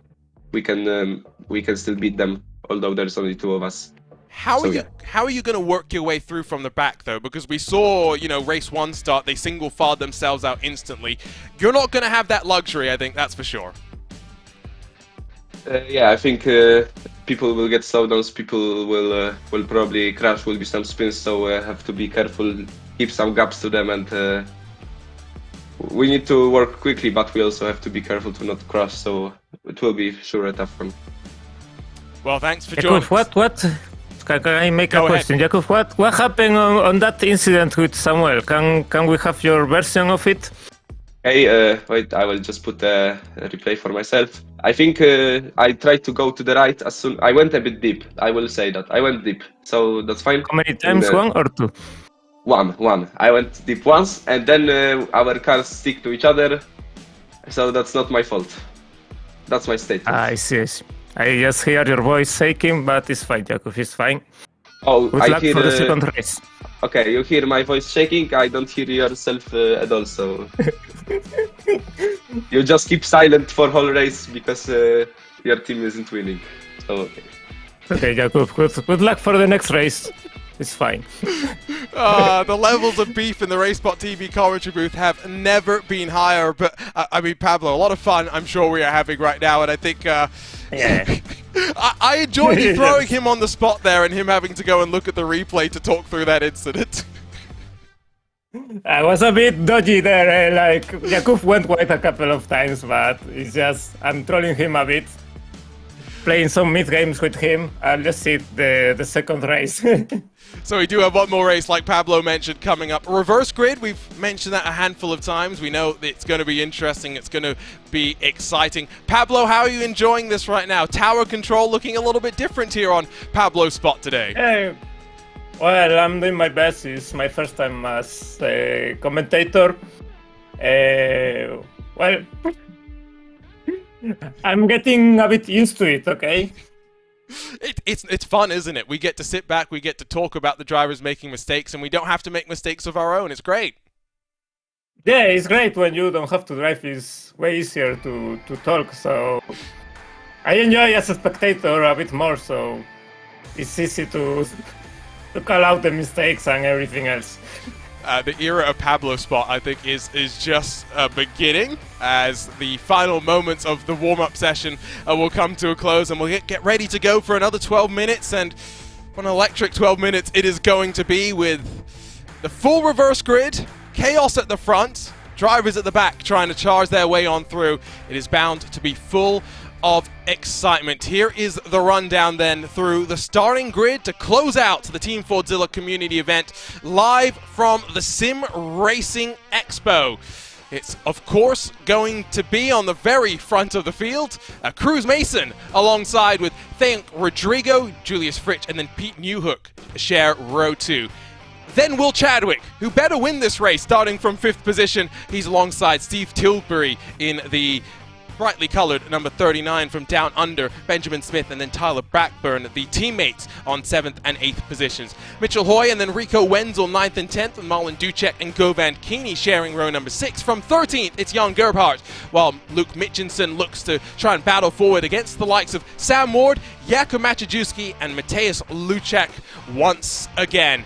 Speaker 4: still beat them, although there's only 2 of us.
Speaker 2: How are you going to work your way through from the back, though? Because we saw, race 1 start, they single filed themselves out instantly. You're not going to have that luxury, I think, that's for sure.
Speaker 4: Yeah, I think people will get slowdowns, people will probably crash, will be some spins, so have to be careful, keep some gaps to them, and we need to work quickly, but we also have to be careful to not crash, so it will be sure a tough one.
Speaker 2: Well, thanks for joining.
Speaker 3: What? Can I make a question? Jakub, what happened on that incident with Samuel? Can we have your version of it?
Speaker 4: Hey, wait, I will just put a replay for myself. I think I tried to go to the right as soon. I went a bit deep, I will say that. I went deep, so that's fine.
Speaker 3: How many times, 1 or 2?
Speaker 4: One. I went deep once, and then our cars stick to each other, so that's not my fault. That's my statement.
Speaker 3: I see. I just hear your voice shaking, but it's fine, Jakub, it's fine.
Speaker 4: Oh,
Speaker 3: Good
Speaker 4: I
Speaker 3: luck
Speaker 4: hear.
Speaker 3: for the second race.
Speaker 4: Okay, you hear my voice shaking. I don't hear yourself at all. So you just keep silent for whole race because your team isn't winning. So okay.
Speaker 3: Okay, Jakub, good luck for the next race. It's fine.
Speaker 2: The levels of beef in the RaceBot TV commentary booth have never been higher. But I mean, Pablo, a lot of fun I'm sure we are having right now, and I think I enjoyed you throwing him on the spot there and him having to go and look at the replay to talk through that incident.
Speaker 3: I was a bit dodgy there. Like Jakub went quite a couple of times, but it's just I'm trolling him a bit. Playing some mid games with him. Let's see the second race.
Speaker 2: So we do have one more race, like Pablo mentioned, coming up. Reverse grid, we've mentioned that a handful of times. We know it's going to be interesting. It's going to be exciting. Pablo, how are you enjoying this right now? Tower control looking a little bit different here on Pablo's spot today.
Speaker 3: Well, I'm doing my best. It's my first time as a commentator. Well, I'm getting a bit used to it, okay?
Speaker 2: It's fun, isn't it? We get to sit back, we get to talk about the drivers making mistakes, and we don't have to make mistakes of our own. It's great.
Speaker 3: Yeah, it's great when you don't have to drive. It's way easier to talk, so I enjoy as a spectator a bit more, so it's easy to call out the mistakes and everything else.
Speaker 2: The era of Pablo spot, I think, is just beginning as the final moments of the warm-up session will come to a close, and we'll get ready to go for another 12 minutes, and an electric 12 minutes it is going to be, with the full reverse grid, chaos at the front, drivers at the back trying to charge their way on through. It is bound to be full of excitement. Here is the rundown then through the starting grid to close out the Team Fordzilla community event live from the Sim Racing Expo. It's of course going to be on the very front of the field. Cruz Mason alongside with Thank Rodrigo, Julius Fritsch, and then Pete Newhook share row 2. Then Will Chadwick, who better win this race, starting from 5th position. He's alongside Steve Tilbury in the brightly coloured number 39 from Down Under, Benjamin Smith, and then Tyler Blackburn, the teammates on 7th and 8th positions. Mitchell Hoy and then Rico Wenzel 9th and 10th, with Marlon Ducek and Govan Keeney sharing row number 6. From 13th, it's Jan Gerbhardt, while Luke Mitchinson looks to try and battle forward against the likes of Sam Ward, Jakub Maciejewski, and Mateusz Luczak once again.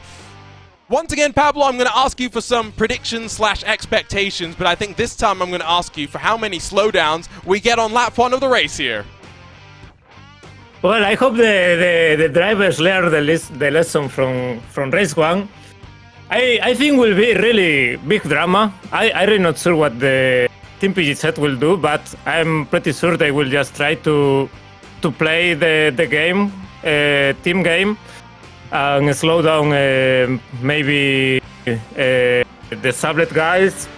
Speaker 2: Once again, Pablo, I'm going to ask you for some predictions / expectations, but I think this time I'm going to ask you for how many slowdowns we get on lap 1 of the race here.
Speaker 3: Well, I hope the drivers learn the lesson from race 1. I think will be really big drama. I'm really not sure what the Team PGZ will do, but I'm pretty sure they will just try to play the game, team game, and slow down maybe the Sablet guys,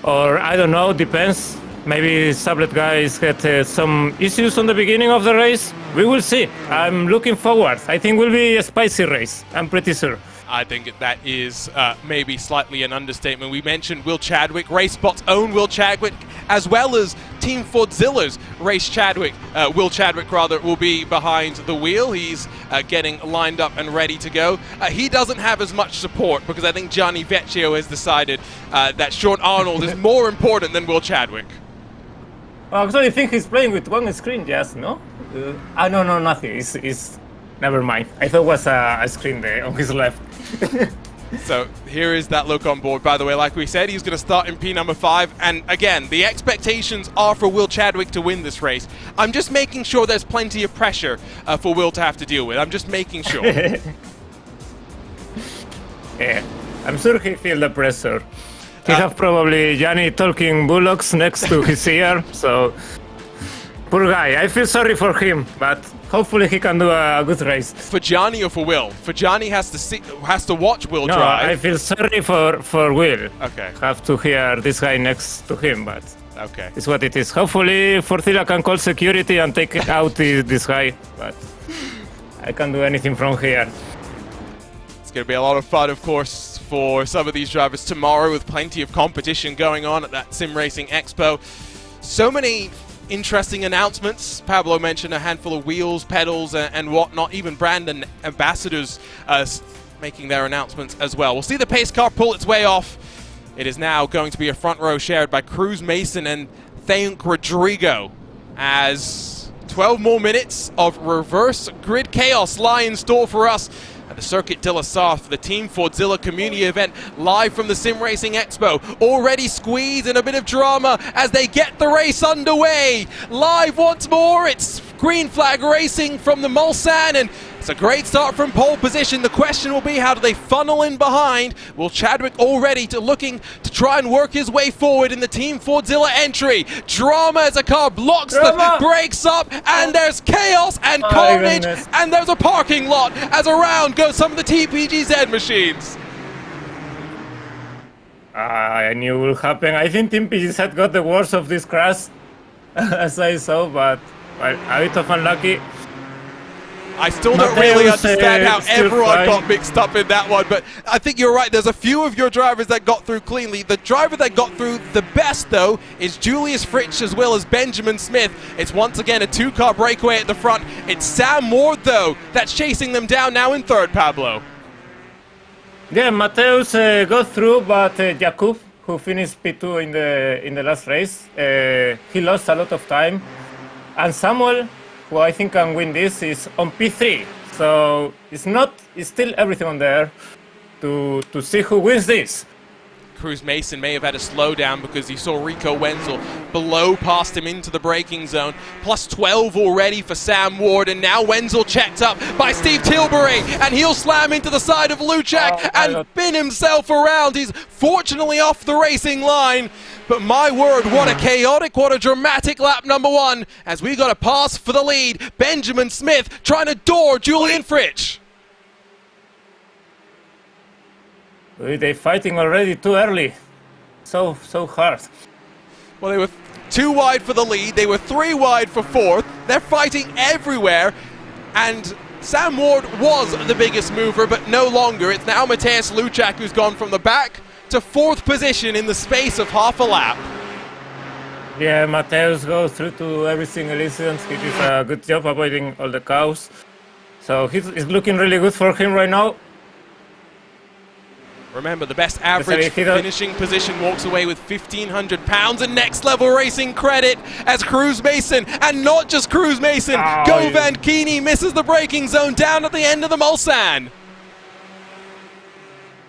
Speaker 3: or I don't know, depends. Maybe Sablet guys had some issues on the beginning of the race. We will see. I'm looking forward. I think it will be a spicy race. I'm pretty sure.
Speaker 2: I think that is maybe slightly an understatement. We mentioned Will Chadwick, RaceBot's own Will Chadwick, as well as Team Fordzilla's Will Chadwick will be behind the wheel. He's getting lined up and ready to go. He doesn't have as much support because I think Gianni Vecchio has decided that Sean Arnold is more important than Will Chadwick.
Speaker 3: I actually think he's playing with one screen, yes, no? No, nothing. It's never mind. I thought it was a screen there on his left.
Speaker 2: So here is that look on board. By the way, like we said, he's going to start in P number 5. And again, the expectations are for Will Chadwick to win this race. I'm just making sure there's plenty of pressure for Will to have to deal with. I'm just making sure.
Speaker 3: Yeah, I'm sure he feels the pressure. He have probably Gianni talking bullocks next to his ear, so poor guy. I feel sorry for him, but hopefully he can do a good race.
Speaker 2: For Gianni or for Will? For Gianni has to watch Will drive.
Speaker 3: No, I feel sorry for Will.
Speaker 2: Okay.
Speaker 3: Have to hear this guy next to him, but
Speaker 2: okay,
Speaker 3: it's what it is. Hopefully Fordzilla can call security and take out this guy, but I can't do anything from here.
Speaker 2: It's going to be a lot of fun, of course, for some of these drivers tomorrow, with plenty of competition going on at that Sim Racing Expo. So many interesting announcements. Pablo mentioned a handful of wheels, pedals, and whatnot. Even brand and ambassadors making their announcements as well. We'll see the pace car pull its way off. It is now going to be a front row shared by Cruz Mason and Thank Rodrigo, as 12 more minutes of reverse grid chaos lie in store for us at the Circuit de la Sarthe for the Team Fordzilla community event, live from the Sim Racing Expo. Already squeezed in a bit of drama as they get the race underway. Live once more, it's green flag racing from the Mulsanne, and it's a great start from pole position. The question will be, how do they funnel in behind? Will Chadwick already looking to try and work his way forward in the Team Fordzilla entry? Drama as a car blocks the brakes up, and there's chaos and carnage, and there's a parking lot as around go some of the TPGZ machines.
Speaker 3: I knew it would happen. I think Team PGZ had got the worst of this crash, as I saw, but well, a bit of unlucky.
Speaker 2: I still don't really understand how everyone got mixed up in that one, but I think you're right. There's a few of your drivers that got through cleanly. The driver that got through the best, though, is Julius Fritsch as well as Benjamin Smith. It's once again a two-car breakaway at the front. It's Sam Ward, though, that's chasing them down now in third, Pablo.
Speaker 3: Yeah, Mateus got through, but Jakub, who finished P2 in the last race, he lost a lot of time. And Samuel, who I think can win this, is on P3. So it's still everything on there to see who wins this.
Speaker 2: Cruz Mason may have had a slowdown because he saw Rico Wenzel below past him into the braking zone. Plus 12 already for Sam Ward, and now Wenzel checked up by Steve Tilbury, and he'll slam into the side of Luchak and spin himself around. He's fortunately off the racing line. But my word, what a chaotic, what a dramatic lap number one, as we got a pass for the lead. Benjamin Smith trying to door Julian Fritsch.
Speaker 3: They're fighting already too early. So hard.
Speaker 2: Well, they were 2 wide for the lead. They were 3 wide for fourth. They're fighting everywhere. And Sam Ward was the biggest mover, but no longer. It's now Mateusz Luchak who's gone from the back to fourth position in the space of half a lap.
Speaker 3: Yeah, Mateus goes through to every single incident. He did a good job avoiding all the cows. So it's looking really good for him right now.
Speaker 2: Remember, the best average finishing position walks away with £1,500 in next level racing credit as Cruz Mason, and not just Cruz Mason, Govan Keeney misses the braking zone down at the end of the Mulsanne.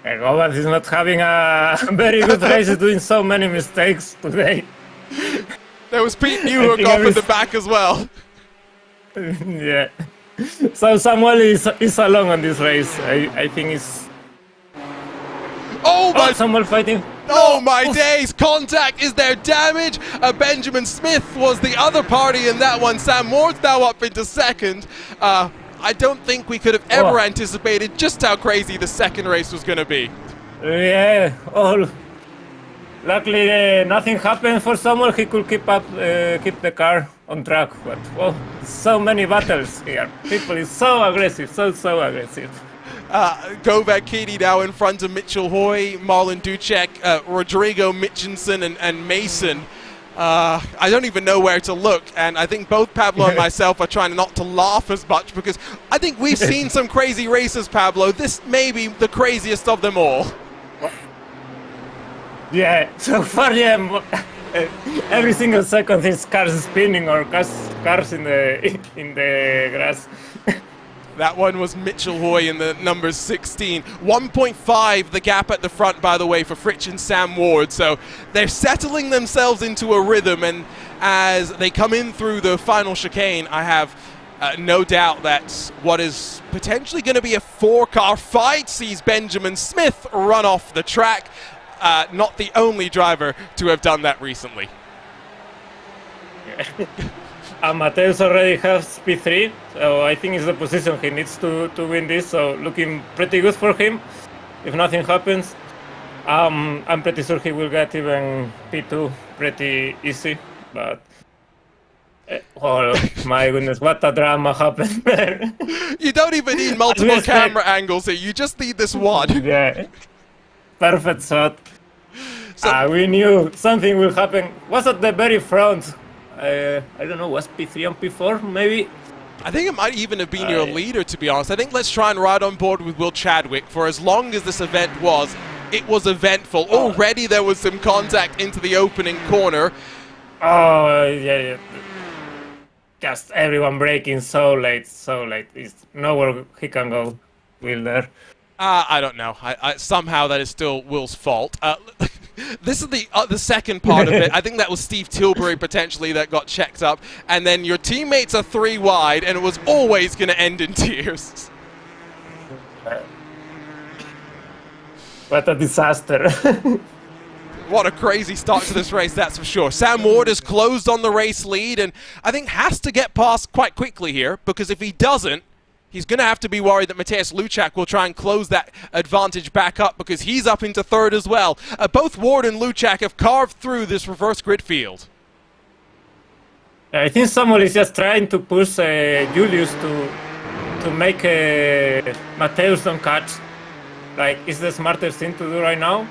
Speaker 3: Govan is not having a very good race, he's doing so many mistakes today.
Speaker 2: There was Pete Newhook off at the back as well.
Speaker 3: Yeah. So Samuel is alone on this race. I think it's...
Speaker 2: Oh my!
Speaker 3: Samuel fighting.
Speaker 2: Oh my days! Contact, is there damage? Benjamin Smith was the other party in that one. Sam Ward's now up into second. I don't think we could have ever anticipated just how crazy the second race was going to be.
Speaker 3: Yeah. Luckily, nothing happened for Samuel. He could keep the car on track. But so many battles here. People is so aggressive, so aggressive.
Speaker 2: Govan Keeney now in front of Mitchell Hoy, Marlon Ducek, Rodrigo Mitchinson, and Mason. I don't even know where to look, and I think both Pablo and myself are trying not to laugh as much because I think we've seen some crazy races, Pablo. This may be the craziest of them all. Yeah, so far, yeah, every single second his cars spinning or cars in the grass. That one was Mitchell Hoy in the numbers 16. 1.5 the gap at the front, by the way, for Fritsch and Sam Ward. So they're settling themselves into a rhythm, and as they come in through the final chicane, I have no doubt that what is potentially going to be a 4-car fight sees Benjamin Smith run off the track. Not the only driver to have done that recently. Mateus already has P3, so I think it's the position he needs to win this, so looking pretty good for him. If nothing happens, I'm pretty sure he will get even P2 pretty easy, but oh my goodness, what a drama happened there. You don't even need multiple camera angles here, you just need this one. Yeah, perfect shot. So, we knew something will happen. Was at the very front.
Speaker 3: I don't know, was P3 and P4 maybe?
Speaker 2: I think it might even have been your leader, to be honest. I think let's try and ride on board with Will Chadwick. For as long as this event was, it was eventful. Already there was some contact into the opening corner.
Speaker 3: Oh, yeah. Just everyone braking so late. It's nowhere he can go, Will, there.
Speaker 2: I don't know. Somehow that is still Will's fault. This is the second part of it. I think that was Steve Tilbury potentially that got checked up. And then your teammates are 3 wide, and it was always going to end in tears.
Speaker 3: What a disaster.
Speaker 2: What a crazy start to this race, that's for sure. Sam Ward has closed on the race lead, and I think has to get past quite quickly here, because if he doesn't, he's going to have to be worried that Mateusz Luchak will try and close that advantage back up, because he's up into third as well. Both Ward and Luchak have carved through this reverse grid field.
Speaker 3: I think someone is just trying to push Julius to make Mateusz don't catch. Like, it's the smartest thing to do right now.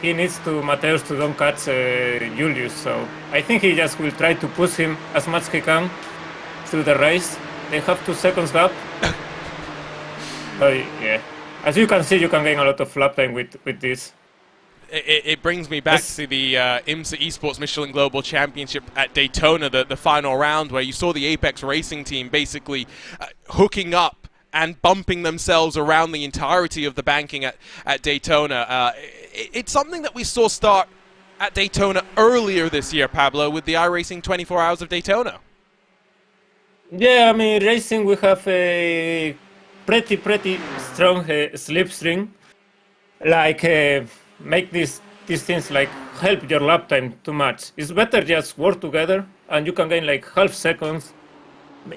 Speaker 3: He needs to Mateusz to don't catch Julius, so I think he just will try to push him as much as he can through the race. They have 2 seconds gap. So yeah, as you can see, you can gain a lot of lap time with this.
Speaker 2: It brings me back to the IMSA Esports Michelin Global Championship at Daytona, the final round, where you saw the Apex Racing team basically hooking up and bumping themselves around the entirety of the banking at Daytona. It's something that we saw start at Daytona earlier this year, Pablo, with the iRacing 24 Hours of Daytona.
Speaker 3: Yeah, I mean, racing, we have a pretty strong slipstream. Like, make these things like help your lap time too much. It's better just work together, and you can gain like half seconds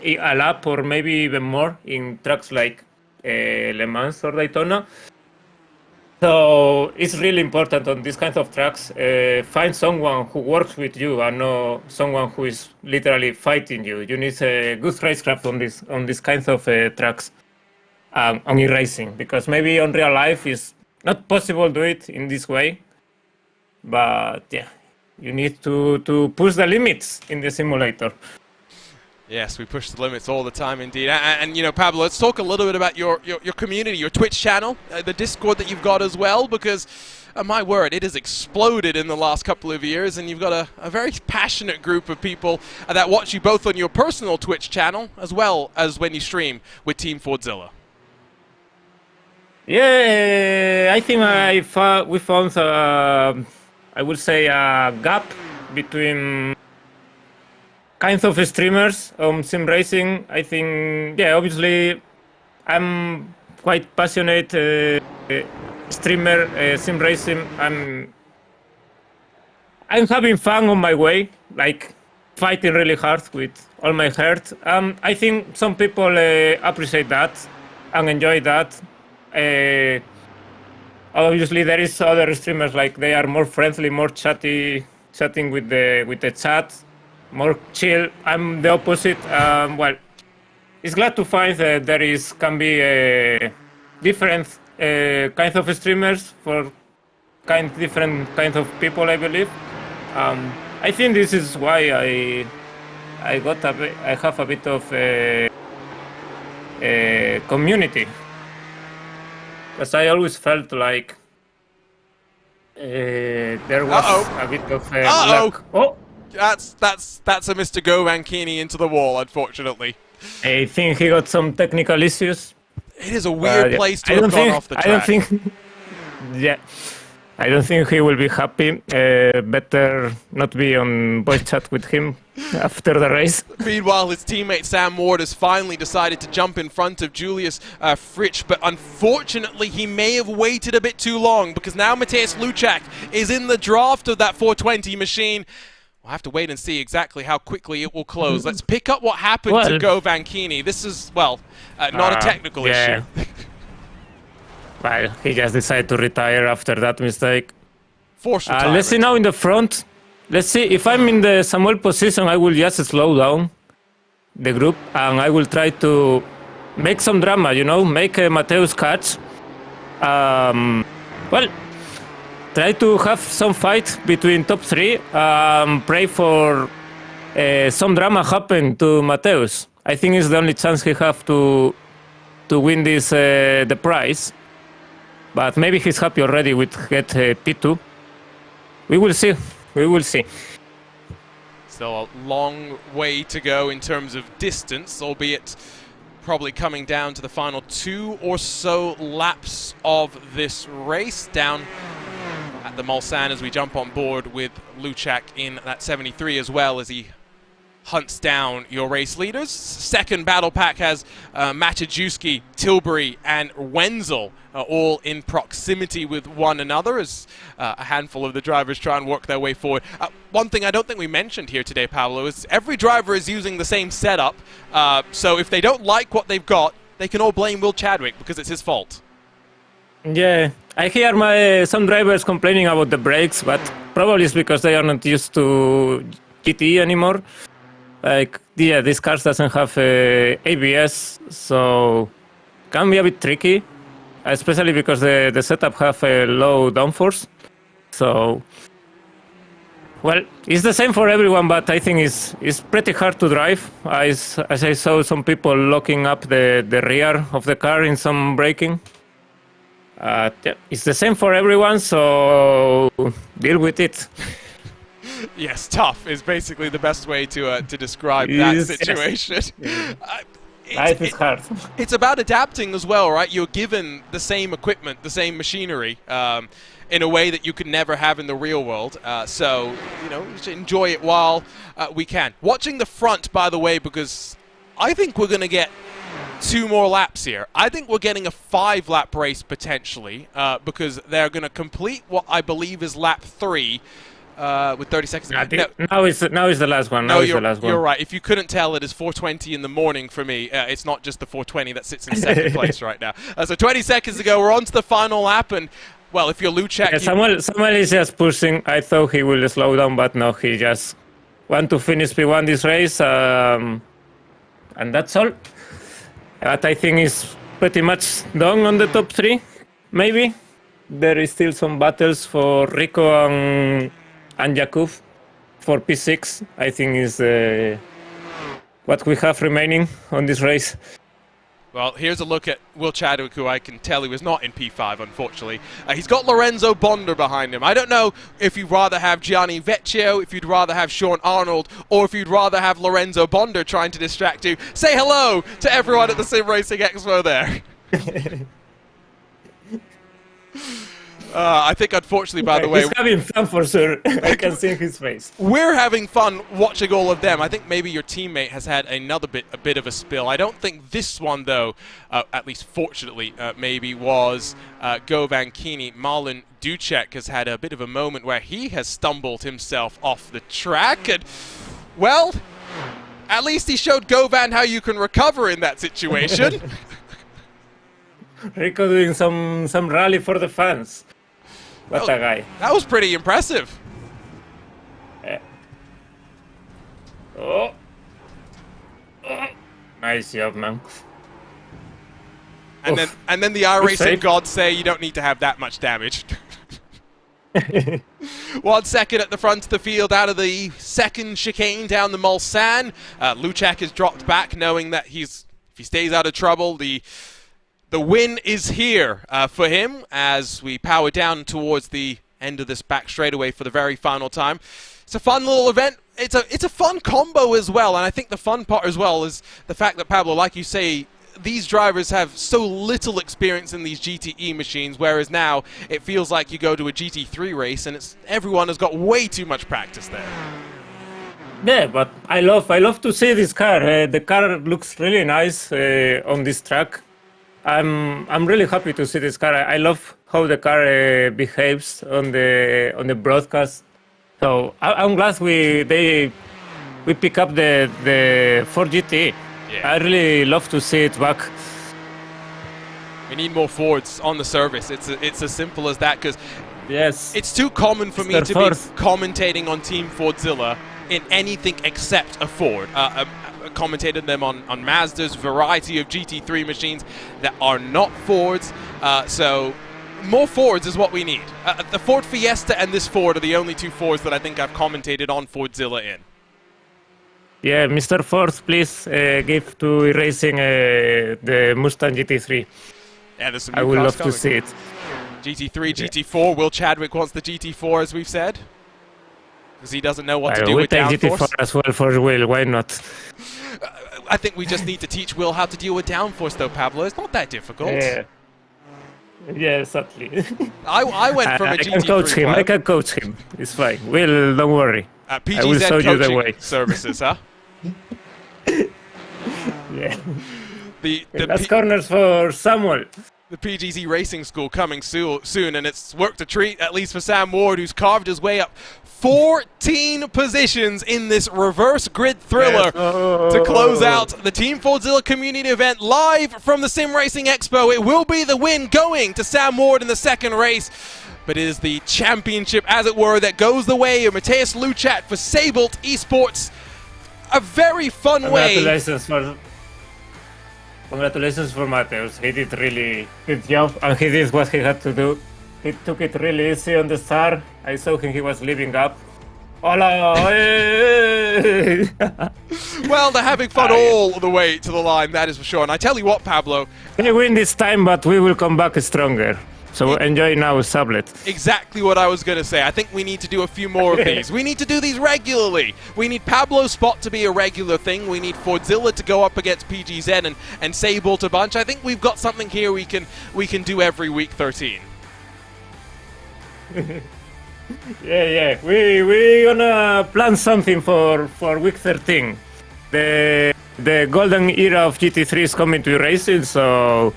Speaker 3: a lap or maybe even more in tracks like Le Mans or Daytona. So it's really important on these kinds of tracks, find someone who works with you and not someone who is literally fighting you. You need a good racecraft on these kinds of tracks on e-racing, because maybe on real life it's not possible to do it in this way. But yeah, you need to push the limits in the simulator.
Speaker 2: Yes, we push the limits all the time indeed. And you know, Pablo, let's talk a little bit about your community, your Twitch channel, the Discord that you've got as well, because, my word, it has exploded in the last couple of years, and you've got a very passionate group of people that watch you both on your personal Twitch channel as well as when you stream with Team Fordzilla.
Speaker 3: Yeah, I think we found, I would say, a gap between kinds of streamers on sim racing. I think, yeah, obviously I'm quite passionate streamer, sim racing. I'm having fun on my way, like fighting really hard with all my heart. I think some people appreciate that and enjoy that. Obviously there is other streamers, like they are more friendly, more chatting with the chat, more chill. I'm the opposite. Well, it's glad to find that can be different kinds of streamers for different kinds of people, I believe. I think this is why I have a bit of a community, because I always felt like there was a bit of luck. Oh.
Speaker 2: That's a Mr. Govankini into the wall, unfortunately.
Speaker 3: I think he got some technical issues.
Speaker 2: It is a weird place to have gone off the track.
Speaker 3: I don't think he will be happy. Better not be on voice chat with him after the race.
Speaker 2: Meanwhile, his teammate Sam Ward has finally decided to jump in front of Julius Fritsch, but unfortunately he may have waited a bit too long, because now Mateusz Luchak is in the draft of that 420 machine. We'll have to wait and see exactly how quickly it will close. Let's pick up what happened to Govankini. This is, well, not a technical issue.
Speaker 3: Well, he just decided to retire after that mistake.
Speaker 2: Forced retirement.
Speaker 3: Let's see now in the front. Let's see, if I'm in the Samuel position, I will just slow down the group and I will try to make some drama, you know, make Mateusz catch. Well, try to have some fight between top three. Pray for some drama happened to Mateus. I think it's the only chance he have to win this the prize. But maybe he's happy already with get P2. We will see. We will see.
Speaker 2: Still a long way to go in terms of distance, albeit probably coming down to the final 2 or so laps of this race. Down at the Mulsanne as we jump on board with Luchak in that 73 as well as he hunts down your race leaders. Second battle pack has Macijewski, Tilbury and Wenzel all in proximity with one another as a handful of the drivers try and work their way forward. One thing I don't think we mentioned here today, Pablo, is every driver is using the same setup, so if they don't like what they've got, they can all blame Will Chadwick because it's his fault.
Speaker 3: Yeah, I hear some drivers complaining about the brakes, but probably it's because they are not used to GT anymore. Like, yeah, this car doesn't have ABS, so can be a bit tricky, especially because the setup have a low downforce. So, well, it's the same for everyone, but I think it's pretty hard to drive. As I saw some people locking up the rear of the car in some braking. Yeah, it's the same for everyone, so deal with it.
Speaker 2: Yes, tough is basically the best way to describe that situation.
Speaker 3: Yes. Life is hard.
Speaker 2: It's about adapting as well, right? You're given the same equipment, the same machinery, in a way that you could never have in the real world. So, you know, just enjoy it while we can. Watching the front, by the way, because I think we're going to get 2 more laps here. I think we're getting a 5-lap race potentially, because they're going to complete what I believe is lap 3. With 30 seconds.
Speaker 3: Now is the last one.
Speaker 2: You're right. If you couldn't tell, it is 4:20 in the morning for me. It's not just the 4:20 that sits in second place right now. So 20 seconds ago, we're on to the final lap, and well, if you're Luchak,
Speaker 3: yeah, Samuel is just pushing. I thought he will slow down, but no, he just want to finish P1 this race, and that's all. But I think it's pretty much done on the top 3. Maybe there is still some battles for Rico and Jakub for P6, I think is what we have remaining on this race.
Speaker 2: Well, here's a look at Will Chadwick, who I can tell he was not in P5, unfortunately. He's got Lorenzo Bonder behind him. I don't know if you'd rather have Gianni Vecchio, if you'd rather have Sean Arnold, or if you'd rather have Lorenzo Bonder trying to distract you. Say hello to everyone at the Sim Racing Expo there. I think, unfortunately, by the way...
Speaker 3: He's having fun for sure. I can see his face.
Speaker 2: We're having fun watching all of them. I think maybe your teammate has had a bit of a spill. I don't think this one, though, at least fortunately, maybe was Govan Kini. Marlon Ducek has had a bit of a moment where he has stumbled himself off the track. And, well, at least he showed Govan how you can recover in that situation.
Speaker 3: Rico doing some rally for the fans. What a guy.
Speaker 2: That was pretty impressive.
Speaker 3: Yeah. Oh. Nice job, man.
Speaker 2: And then the iRacing gods say you don't need to have that much damage. 1 second at the front of the field out of the second chicane down the Mulsanne. Luchak has dropped back, knowing that if he stays out of trouble, the win is here for him as we power down towards the end of this back straightaway for the very final time. It's a fun little event. It's a fun combo as well, and I think the fun part as well is the fact that, Pablo, like you say, these drivers have so little experience in these GTE machines, whereas now it feels like you go to a GT3 race and everyone has got way too much practice there.
Speaker 3: Yeah, but I love to see this car. The car looks really nice on this track. I'm really happy to see this car. I love how the car behaves on the broadcast. So I'm glad we pick up the Ford GT. Yeah. I really love to see it back.
Speaker 2: We need more Fords on the service. It's as simple as that, because
Speaker 3: yes,
Speaker 2: it's too common for me to be commentating on Team Fordzilla in anything except a Ford. Commentated them on Mazda's variety of GT3 machines that are not Fords. So more Fords is what we need. The Ford Fiesta and this Ford are the only 2 Fords that I think I've commentated on Fordzilla in.
Speaker 3: Yeah, Mr. Force, please give to Racing the Mustang GT3.
Speaker 2: Yeah, there's some
Speaker 3: I
Speaker 2: new
Speaker 3: would
Speaker 2: cars
Speaker 3: love
Speaker 2: coming.
Speaker 3: to see it.
Speaker 2: GT3, GT4. Will Chadwick wants the GT4, as we've said, because he doesn't know what to do
Speaker 3: we'll
Speaker 2: with
Speaker 3: take
Speaker 2: downforce.
Speaker 3: GT4 as well for Will, why not?
Speaker 2: I think we just need to teach Will how to deal with downforce, though, Pablo. It's not that difficult.
Speaker 3: Yeah, exactly.
Speaker 2: I went from a
Speaker 3: I
Speaker 2: GT3
Speaker 3: can coach him.
Speaker 2: player.
Speaker 3: I can coach him. It's fine. Will, don't worry. I will
Speaker 2: PGZ
Speaker 3: show you the
Speaker 2: coaching
Speaker 3: way.
Speaker 2: services, huh?
Speaker 3: Yeah.
Speaker 2: The
Speaker 3: Last corners for Samuel.
Speaker 2: The PGZ Racing School coming soon, and it's worked a treat, at least for Sam Ward, who's carved his way up 14 positions in this reverse grid thriller to close out the Team Fordzilla community event live from the Sim Racing Expo. It will be the win going to Sam Ward in the second race, but it is the championship, as it were, that goes the way of Mateus Luchat for Sabolt Esports. A very fun way.
Speaker 3: Congratulations for Mateus. He did really good job, and he did what he had to do. He took it really easy on the start. I saw him, he was living up. Hola! Hey!
Speaker 2: Well, they're having fun all the way to the line, that is for sure. And I tell you what, Pablo.
Speaker 3: They win this time, but we will come back stronger. So enjoy now, Sablet.
Speaker 2: Exactly what I was going to say. I think we need to do a few more of these. We need to do these regularly. We need Pablo's spot to be a regular thing. We need Fordzilla to go up against PGZ and Sabolt a bunch. I think we've got something here we can do every week 13.
Speaker 3: Yeah. We gonna plan something for week 13. The golden era of GT3 is coming to racing, so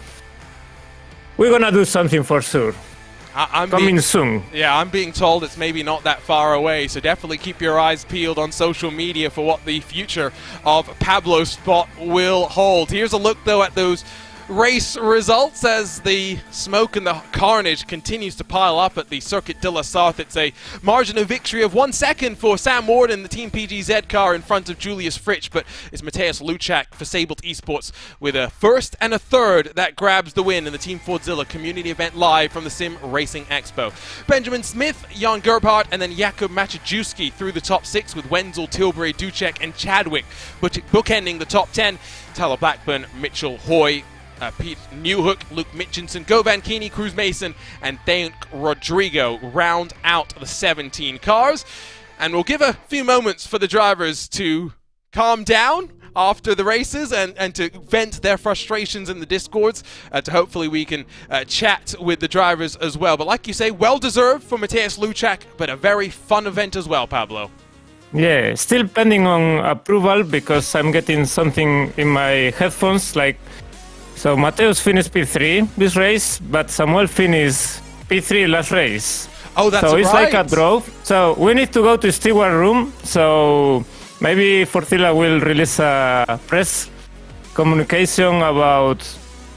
Speaker 3: we're gonna do something for sure. Coming soon.
Speaker 2: Yeah, I'm being told it's maybe not that far away, so definitely keep your eyes peeled on social media for what the future of Pablo's spot will hold. Here's a look, though, at those race results as the smoke and the carnage continues to pile up at the Circuit de la Sarthe. It's a margin of victory of 1 second for Sam Ward in the Team PGZ car in front of Julius Fritsch, but it's Mateus Luchat for Sabolt Esports with a first and a third that grabs the win in the Team Fordzilla community event live from the Sim Racing Expo. Benjamin Smith, Jan Gerbhardt, and then Jakub Maciejewski through the top 6 with Wenzel, Tilbury, Ducek, and Chadwick bookending the top 10. Tyler Blackburn, Mitchell Hoy, Pete Newhook, Luke Mitchinson, Govan Keeney, Cruz Mason, and Dank Rodrigo round out the 17 cars. And we'll give a few moments for the drivers to calm down after the races and to vent their frustrations in the discords, to hopefully we can chat with the drivers as well. But like you say, well deserved for Mateus Luchat, but a very fun event as well, Pablo.
Speaker 3: Yeah, still pending on approval because I'm getting something in my headphones. So Mateus finished P3 this race, but Samuel finished P3 last race.
Speaker 2: Oh, that's right.
Speaker 3: So it's like a draw. So we need to go to steward room. So maybe Fordzilla will release a press communication about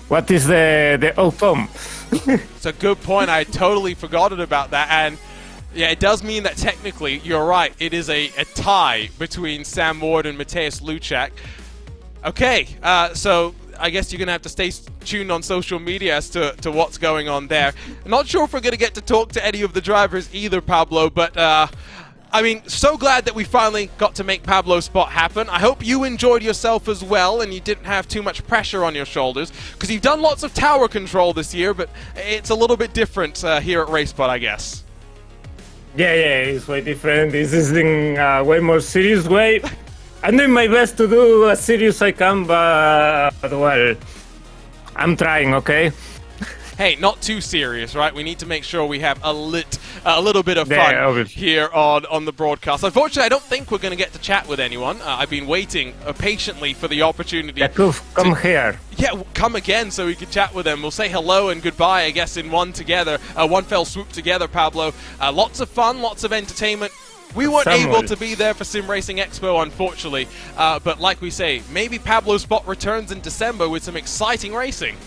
Speaker 3: what is the outcome.
Speaker 2: It's a good point. I totally forgotten about that. And yeah, it does mean that technically, you're right, it is a tie between Sam Ward and Mateus Luchat. Okay, so I guess you're going to have to stay tuned on social media as to what's going on there. I'm not sure if we're going to get to talk to any of the drivers either, Pablo, but I mean, so glad that we finally got to make Pablo's spot happen. I hope you enjoyed yourself as well and you didn't have too much pressure on your shoulders, because you've done lots of tower control this year, but it's a little bit different here at RaceSpot, I guess.
Speaker 3: Yeah, it's way different. This is in a way more serious way. I'm doing my best to do as serious I can, but well, I'm trying, okay?
Speaker 2: Hey, not too serious, right? We need to make sure we have a little bit of fun here on the broadcast. Unfortunately, I don't think we're going to get to chat with anyone. I've been waiting patiently for the opportunity.
Speaker 3: Yakub, come here.
Speaker 2: Yeah, come again so we can chat with them. We'll say hello and goodbye, I guess, in one fell swoop together, Pablo. Lots of fun, lots of entertainment. We weren't able to be there for Sim Racing Expo, unfortunately. But like we say, maybe Pablo's spot returns in December with some exciting racing.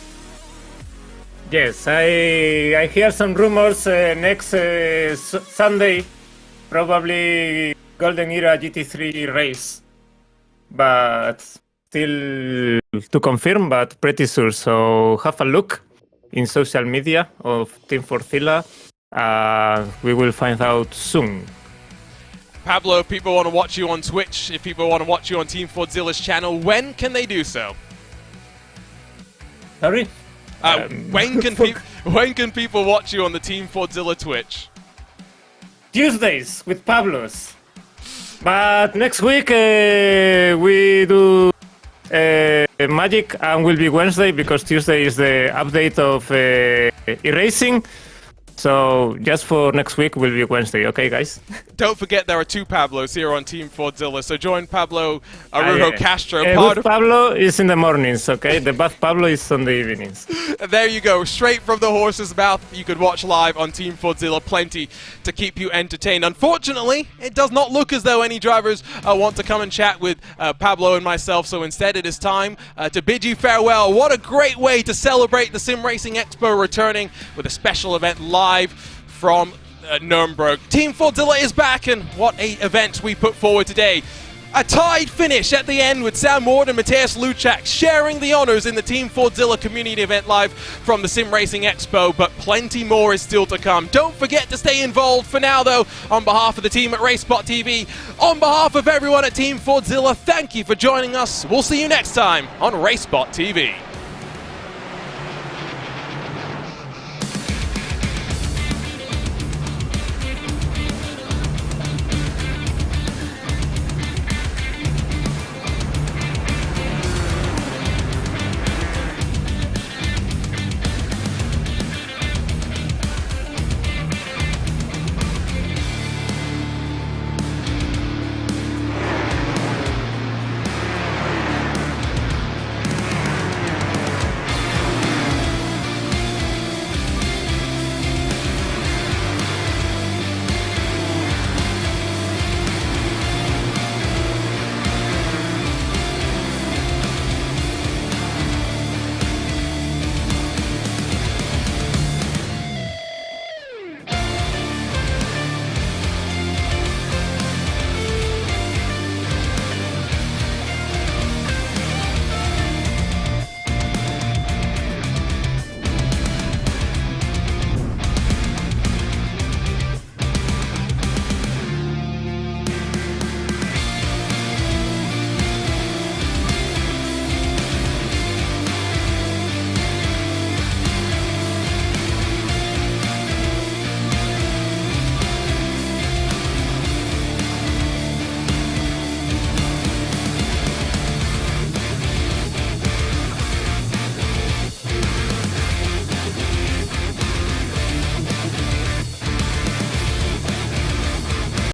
Speaker 3: Yes, I hear some rumors next Sunday, probably Golden Era GT3 race. But still to confirm, but pretty sure. So have a look in social media of Team Fordzilla. We will find out soon.
Speaker 2: Pablo, if people want to watch you on Twitch, if people want to watch you on Team Fordzilla's channel, when can they do so?
Speaker 3: Sorry?
Speaker 2: When can people watch you on the Team Fordzilla Twitch?
Speaker 3: Tuesdays with Pablos. But next week we do Magic and will be Wednesday because Tuesday is the update of erasing. So just for next week will be Wednesday, okay guys?
Speaker 2: Don't forget there are two Pablos here on Team Fordzilla, so join Pablo Arujo Castro.
Speaker 3: Good Pablo is in the mornings, okay? The bad Pablo is on the evenings.
Speaker 2: There you go, straight from the horse's mouth. You could watch live on Team Fordzilla, plenty to keep you entertained. Unfortunately, it does not look as though any drivers want to come and chat with Pablo and myself, so instead it is time to bid you farewell. What a great way to celebrate the Sim Racing Expo returning with a special event live from Nuremberg. Team Fordzilla is back, and what a event we put forward today. A tied finish at the end with Sam Ward and Matthias Luchak sharing the honors in the Team Fordzilla community event live from the Sim Racing Expo, but plenty more is still to come. Don't forget to stay involved. For now though, on behalf of the team at RaceSpot TV, on behalf of everyone at Team Fordzilla, thank you for joining us. We'll see you next time on RaceSpot TV.